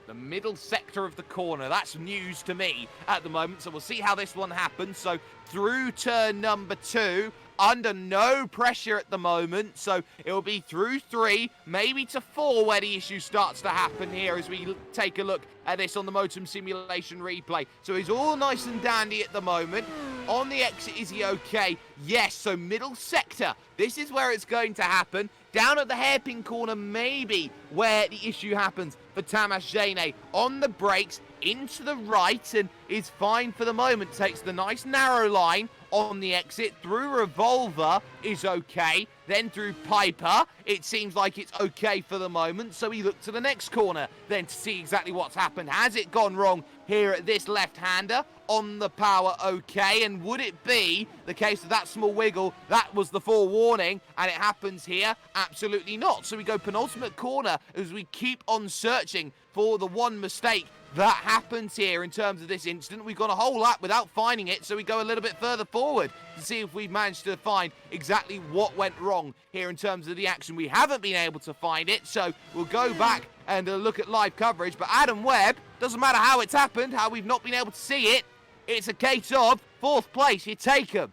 The middle sector of the corner. That's news to me at the moment, so we'll see how this one happens. So through turn number 2, under no pressure at the moment, so it'll be through 3, maybe to 4 where the issue starts to happen here as we take a look at this on the Motum Simulation replay. So he's all nice and dandy at the moment. On the exit, is he okay? Yes, so middle sector. This is where it's going to happen. Down at the hairpin corner, maybe where the issue happens for Tamás Zsene. On the brakes, into the right, and is fine for the moment. Takes the nice narrow line on the exit. Through Revolver is okay. Then through Piper, it seems like it's okay for the moment. So we look to the next corner then to see exactly what's happened. Has it gone wrong here at this left-hander? On the power, okay. And would it be the case of that small wiggle? That was the forewarning, and it happens here? Absolutely not. So we go penultimate corner as we keep on searching for the one mistake that happens here in terms of this incident. We've gone a whole lap without finding it, so we go a little bit further forward to see if we've managed to find exactly what went wrong here in terms of the action. We haven't been able to find it, so we'll go back and look at live coverage. But Adam Webb, doesn't matter how it's happened, how we've not been able to see it, it's a case of 4th place, you take them.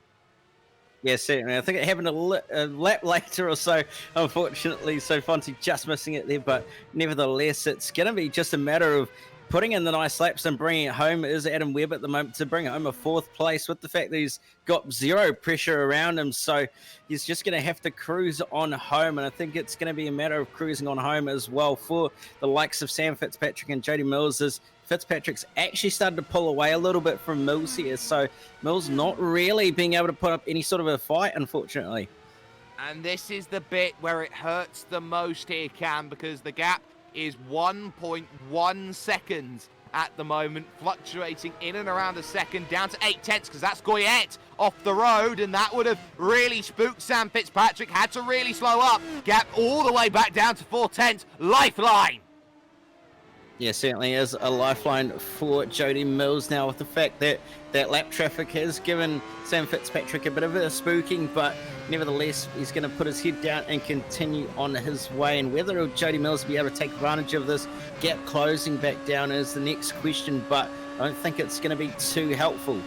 Yeah, certainly. I think it happened a lap later or so, unfortunately, so Fonty just missing it there, but nevertheless, it's going to be just a matter of putting in the nice laps and bringing it home. Is Adam Webb at the moment to bring home a 4th place with the fact that he's got 0 pressure around him, so he's just going to have to cruise on home, and I think it's going to be a matter of cruising on home as well for the likes of Sam Fitzpatrick and Jody Mills, as Fitzpatrick's actually started to pull away a little bit from Mills here, so Mills not really being able to put up any sort of a fight, unfortunately. And this is the bit where it hurts the most here, Cam, because the gap is 1.1 seconds at the moment, fluctuating in and around a second, down to 8/10 because that's Goyette off the road, and that would have really spooked Sam Fitzpatrick. Had to really slow up. Gap all the way back down to 4/10. Lifeline. Yeah, certainly is a lifeline for Jody Mills now, with the fact that that lap traffic has given Sam Fitzpatrick a bit of a spooking, but nevertheless, he's going to put his head down and continue on his way. And whether Jody Mills will be able to take advantage of this gap closing back down is the next question, but I don't think it's going to be too helpful.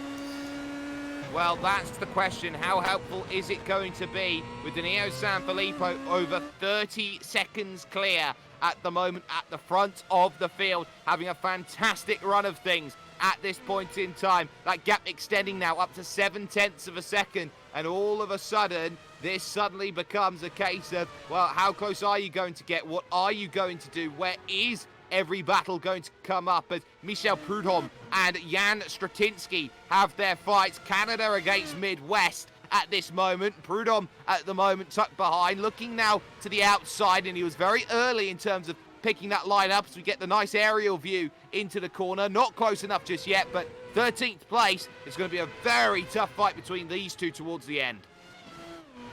Well, that's the question. How helpful is it going to be with Danilo Sanfilippo over 30 seconds clear at the moment at the front of the field, having a fantastic run of things at this point in time. That gap extending now up to 7/10 of a second, and all of a sudden, this suddenly becomes a case of, well, how close are you going to get? What are you going to do? Where is every battle going to come up as Michel Prudhomme and Jan Stratinsky have their fights? Canada against Midwest at this moment. Prudhomme at the moment tucked behind, looking now to the outside, and he was very early in terms of picking that line up, so we get the nice aerial view into the corner. Not close enough just yet, but 13th place. It's going to be a very tough fight between these two towards the end.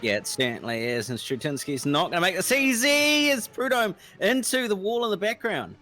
Yeah, it certainly is, and Stratinsky's not going to make this easy as Prudhomme into the wall in the background.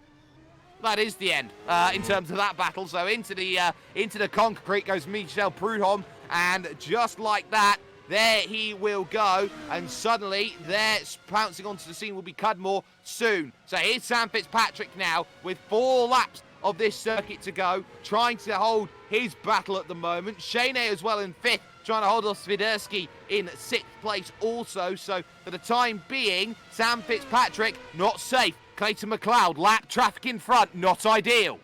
That is the end in terms of that battle. So into the concrete goes Michel Prudhomme, and just like that, there he will go, and suddenly there pouncing onto the scene will be Cudmore soon. So here's Sam Fitzpatrick now with 4 laps of this circuit to go, trying to hold his battle at the moment. Shane as well in 5th, trying to hold off Swiderski in 6th place also. So for the time being, Sam Fitzpatrick not safe. Clayton McLeod, lap traffic in front, not ideal.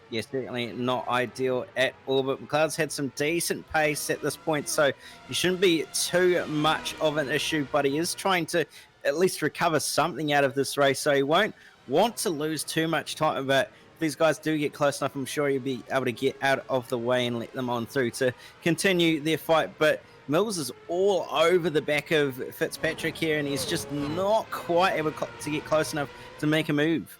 Yes, certainly not ideal at all, but McLeod's had some decent pace at this point, so he shouldn't be too much of an issue, but he is trying to at least recover something out of this race, so he won't want to lose too much time, but if these guys do get close enough, I'm sure he'll be able to get out of the way and let them on through to continue their fight. But Mills is all over the back of Fitzpatrick here, and he's just not quite able to get close enough to make a move.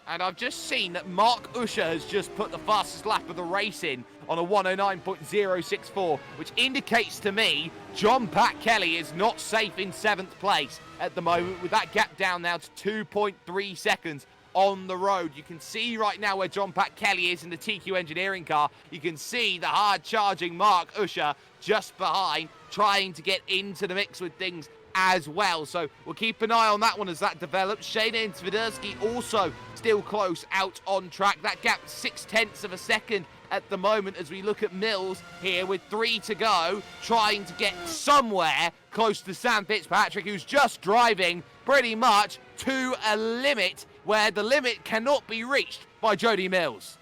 And I've just seen that Mark Usher has just put the fastest lap of the race in on a 109.064, which indicates to me John Pat Kelly is not safe in 7th place at the moment, with that gap down now to 2.3 seconds on the road. You can see right now where John Pat Kelly is in the TQ Engineering car. You can see the hard-charging Mark Usher just behind, trying to get into the mix with things as well. So we'll keep an eye on that one as that develops. Shane and Swiderski also still close out on track. That gap 6/10 of a second at the moment as we look at Mills here with 3 to go, trying to get somewhere close to Sam Fitzpatrick, who's just driving pretty much to a limit where the limit cannot be reached by Jody Mills.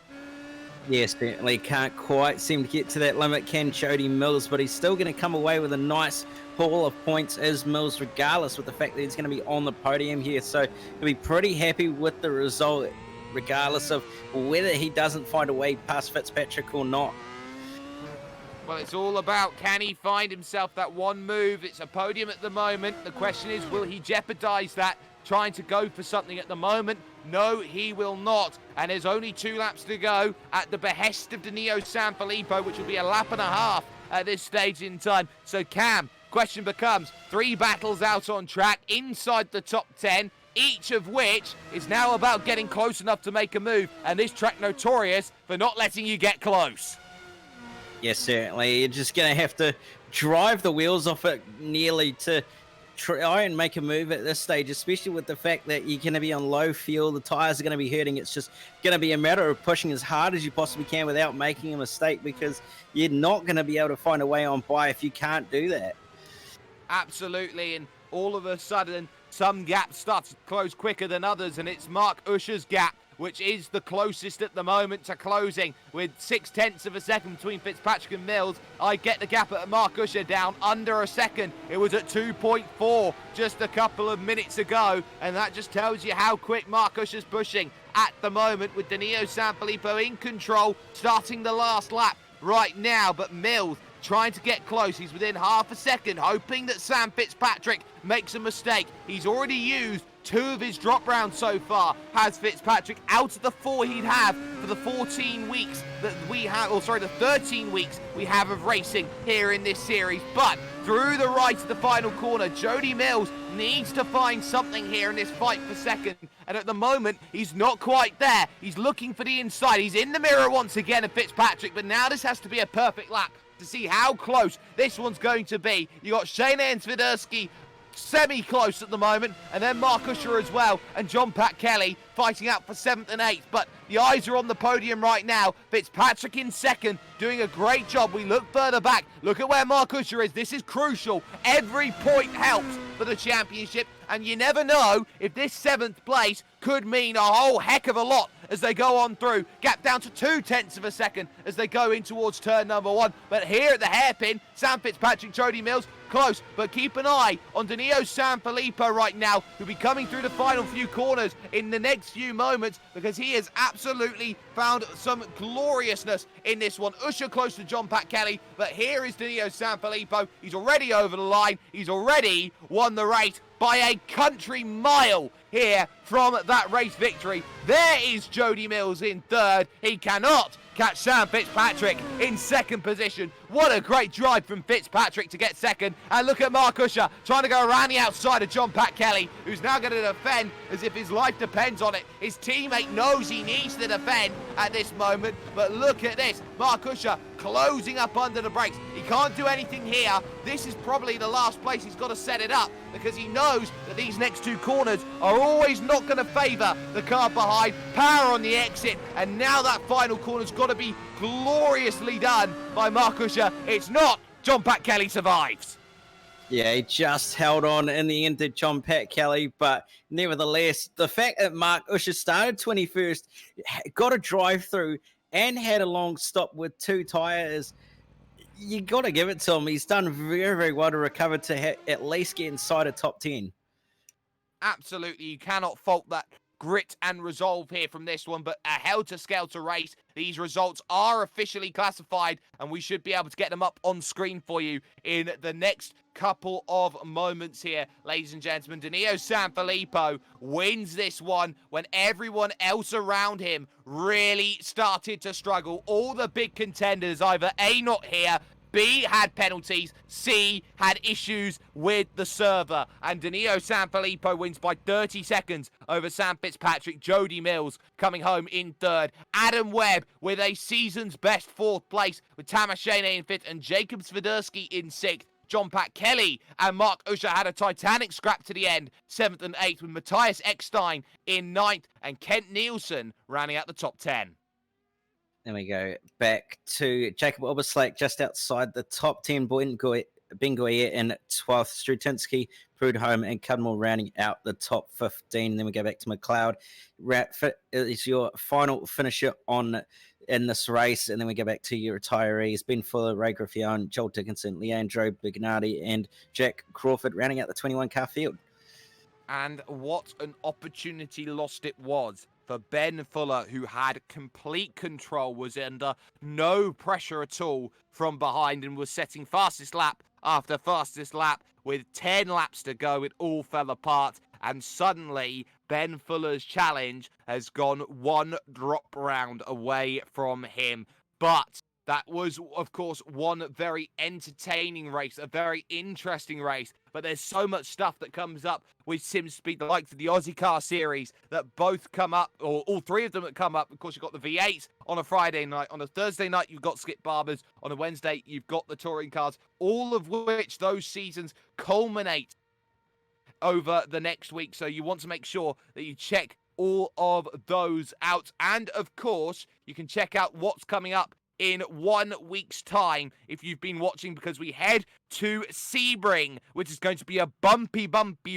Yes, certainly can't quite seem to get to that limit, can Jody Mills, but he's still going to come away with a nice haul of points as Mills, regardless with the fact that he's going to be on the podium here. So he'll be pretty happy with the result, regardless of whether he doesn't find a way past Fitzpatrick or not. Well, it's all about, can he find himself that one move? It's a podium at the moment. The question is, will he jeopardize that, trying to go for something at the moment? No, he will not. And there's only 2 laps to go at the behest of Danilo Sanfilippo, which will be a lap and a half at this stage in time. So Cam, question becomes 3 battles out on track inside the top 10, each of which is now about getting close enough to make a move. And this track notorious for not letting you get close. Yes, certainly. You're just going to have to drive the wheels off it nearly to try and make a move at this stage, especially with the fact that you're going to be on low fuel, the tires are going to be hurting. It's just going to be a matter of pushing as hard as you possibly can without making a mistake, because you're not going to be able to find a way on by if you can't do that. Absolutely, and all of a sudden some gaps start to close quicker than others, and it's Mark Usher's gap which is the closest at the moment to closing, with 6/10 of a second between Fitzpatrick and Mills. I get the gap at Mark Usher down under a second. It was at 2.4 just a couple of minutes ago, and that just tells you how quick Mark Usher's pushing at the moment, with Danilo Sanfilippo in control, starting the last lap right now, but Mills trying to get close. He's within half a second, hoping that Sam Fitzpatrick makes a mistake. He's already used 2 of his drop rounds so far has Fitzpatrick out of the 4 he'd have for the 14 weeks that we have, the 13 weeks we have of racing here in this series. But through the right of the final corner, Jody Mills needs to find something here in this fight for second. And at the moment, he's not quite there. He's looking for the inside. He's in the mirror once again of Fitzpatrick, but now this has to be a perfect lap to see how close this one's going to be. You got Shane and Swiderski semi-close at the moment, and then Mark Usher as well, and John Pat Kelly fighting out for 7th and 8th, but the eyes are on the podium right now. Fitzpatrick in second, doing a great job. We look further back, look at where Mark Usher is. This is crucial. Every point helps for the championship, and you never know if this 7th place could mean a whole heck of a lot as they go on through. Gap down to 0.2 of a second as they go in towards turn number 1. But here at the hairpin, Sam Fitzpatrick, Jody Mills, close. But keep an eye on Danilo Sanfilippo right now, who'll be coming through the final few corners in the next few moments, because he has absolutely found some gloriousness in this one. Usher close to John Pat Kelly, but here is Danilo Sanfilippo. He's already over the line. He's already won the race by a country mile here from that race victory. There is Jody Mills in third. He cannot catch Sam Fitzpatrick in second position. What a great drive from Fitzpatrick to get second. And look at Mark Usher trying to go around the outside of John Pat Kelly, who's now going to defend as if his life depends on it. His teammate knows he needs to defend at this moment, but look at this. Mark Usher closing up under the brakes. He can't do anything here. This is probably the last place he's got to set it up, because he knows that these next 2 corners are always not going to favour the car behind. Power on the exit, and now that final corner's got to be gloriously done by Mark Usher. It's not. John Pat Kelly survives. Yeah, he just held on in the end to John Pat Kelly, but nevertheless, the fact that Mark Usher started 21st, got a drive-through, and had a long stop with 2 tyres, you got to give it to him. He's done very, very well to recover to at least get inside a top 10. Absolutely, you cannot fault that grit and resolve here from this one, but a helter-skelter race. These results are officially classified, and we should be able to get them up on screen for you in the next couple of moments here, ladies and gentlemen. Danilo Sanfilippo wins this one when everyone else around him really started to struggle. All the big contenders either A, not here, B, had penalties, C, had issues with the server, and Danilo Sanfilippo wins by 30 seconds over Sam Fitzpatrick. Jody Mills coming home in third. Adam Webb with a season's best 4th place, with Tamas Shane in 5th and Jacob Swiderski in 6th. John Pat Kelly and Mark Usher had a titanic scrap to the end, 7th and 8th, with Matthias Eckstein in 9th and Kent Nielsen rounding out the top 10. Then we go back to Jacob Oberslake just outside the top 10. Bengoye in 12th. Strutinsky, Prudhomme, and Cudmore rounding out the top 15. And then we go back to McLeod. Is your final finisher in this race. And then we go back to your retirees. Ben Fuller, Ray Graffione, Joel Dickinson, Leandro Bignardi, and Jack Crawford rounding out the 21-car field. And what an opportunity lost it was for Ben Fuller, who had complete control, was under no pressure at all from behind, and was setting fastest lap after fastest lap. With 10 laps to go, it all fell apart, and suddenly Ben Fuller's challenge has gone 1 drop round away from him. But that was, of course, one very entertaining race, a very interesting race. But there's so much stuff that comes up with SimSpeed, the likes of the Aussie Car Series, that both come up, or all 3 of them that come up. Of course, you've got the V8 on a Friday night. On a Thursday night, you've got Skip Barbers. On a Wednesday, you've got the touring cars, all of which those seasons culminate over the next week. So you want to make sure that you check all of those out. And, of course, you can check out what's coming up in 1 week's time if you've been watching, because we head to Sebring, which is going to be a bumpy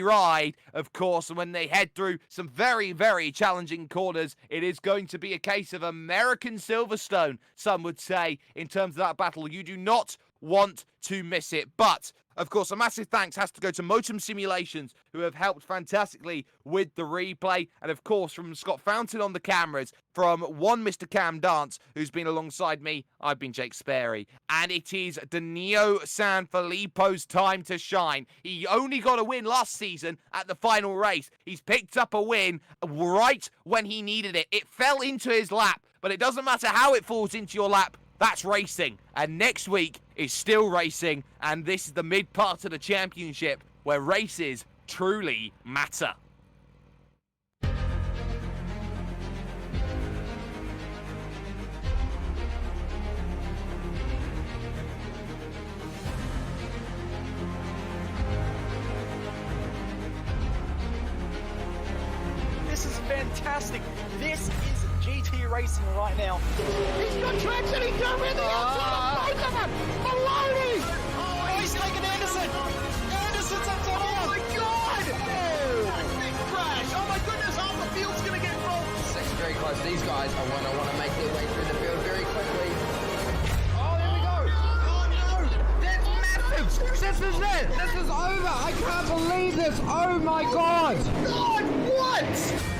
ride, of course. And when they head through some very, very challenging corners, it is going to be a case of American Silverstone, some would say, in terms of that battle. You do not want to miss it. But, of course, a massive thanks has to go to Motum Simulations, who have helped fantastically with the replay. And, of course, from Scott Fountain on the cameras, from one Mr. Cam Dance, who's been alongside me, I've been Jake Sperry. And it is Danilo Sanfilippo's time to shine. He only got a win last season at the final race. He's picked up a win right when he needed it. It fell into his lap, but it doesn't matter how it falls into your lap. That's racing. And next week is still racing. And this is the mid part of the championship where races truly matter. This is fantastic. This is GT racing right now. He's got traction. He's going with the outside. Both of them. Maloney. Oh, he's taking Anderson. Anderson's up top. Oh my God. Oh, big crash. Oh my goodness. Half the field's going to get rolled. Section's very close. These guys are want to make their way through the field very quickly. Oh, there we go. Oh, no. That's massive. This is it. This is over. I can't believe this. Oh, my God. God, what?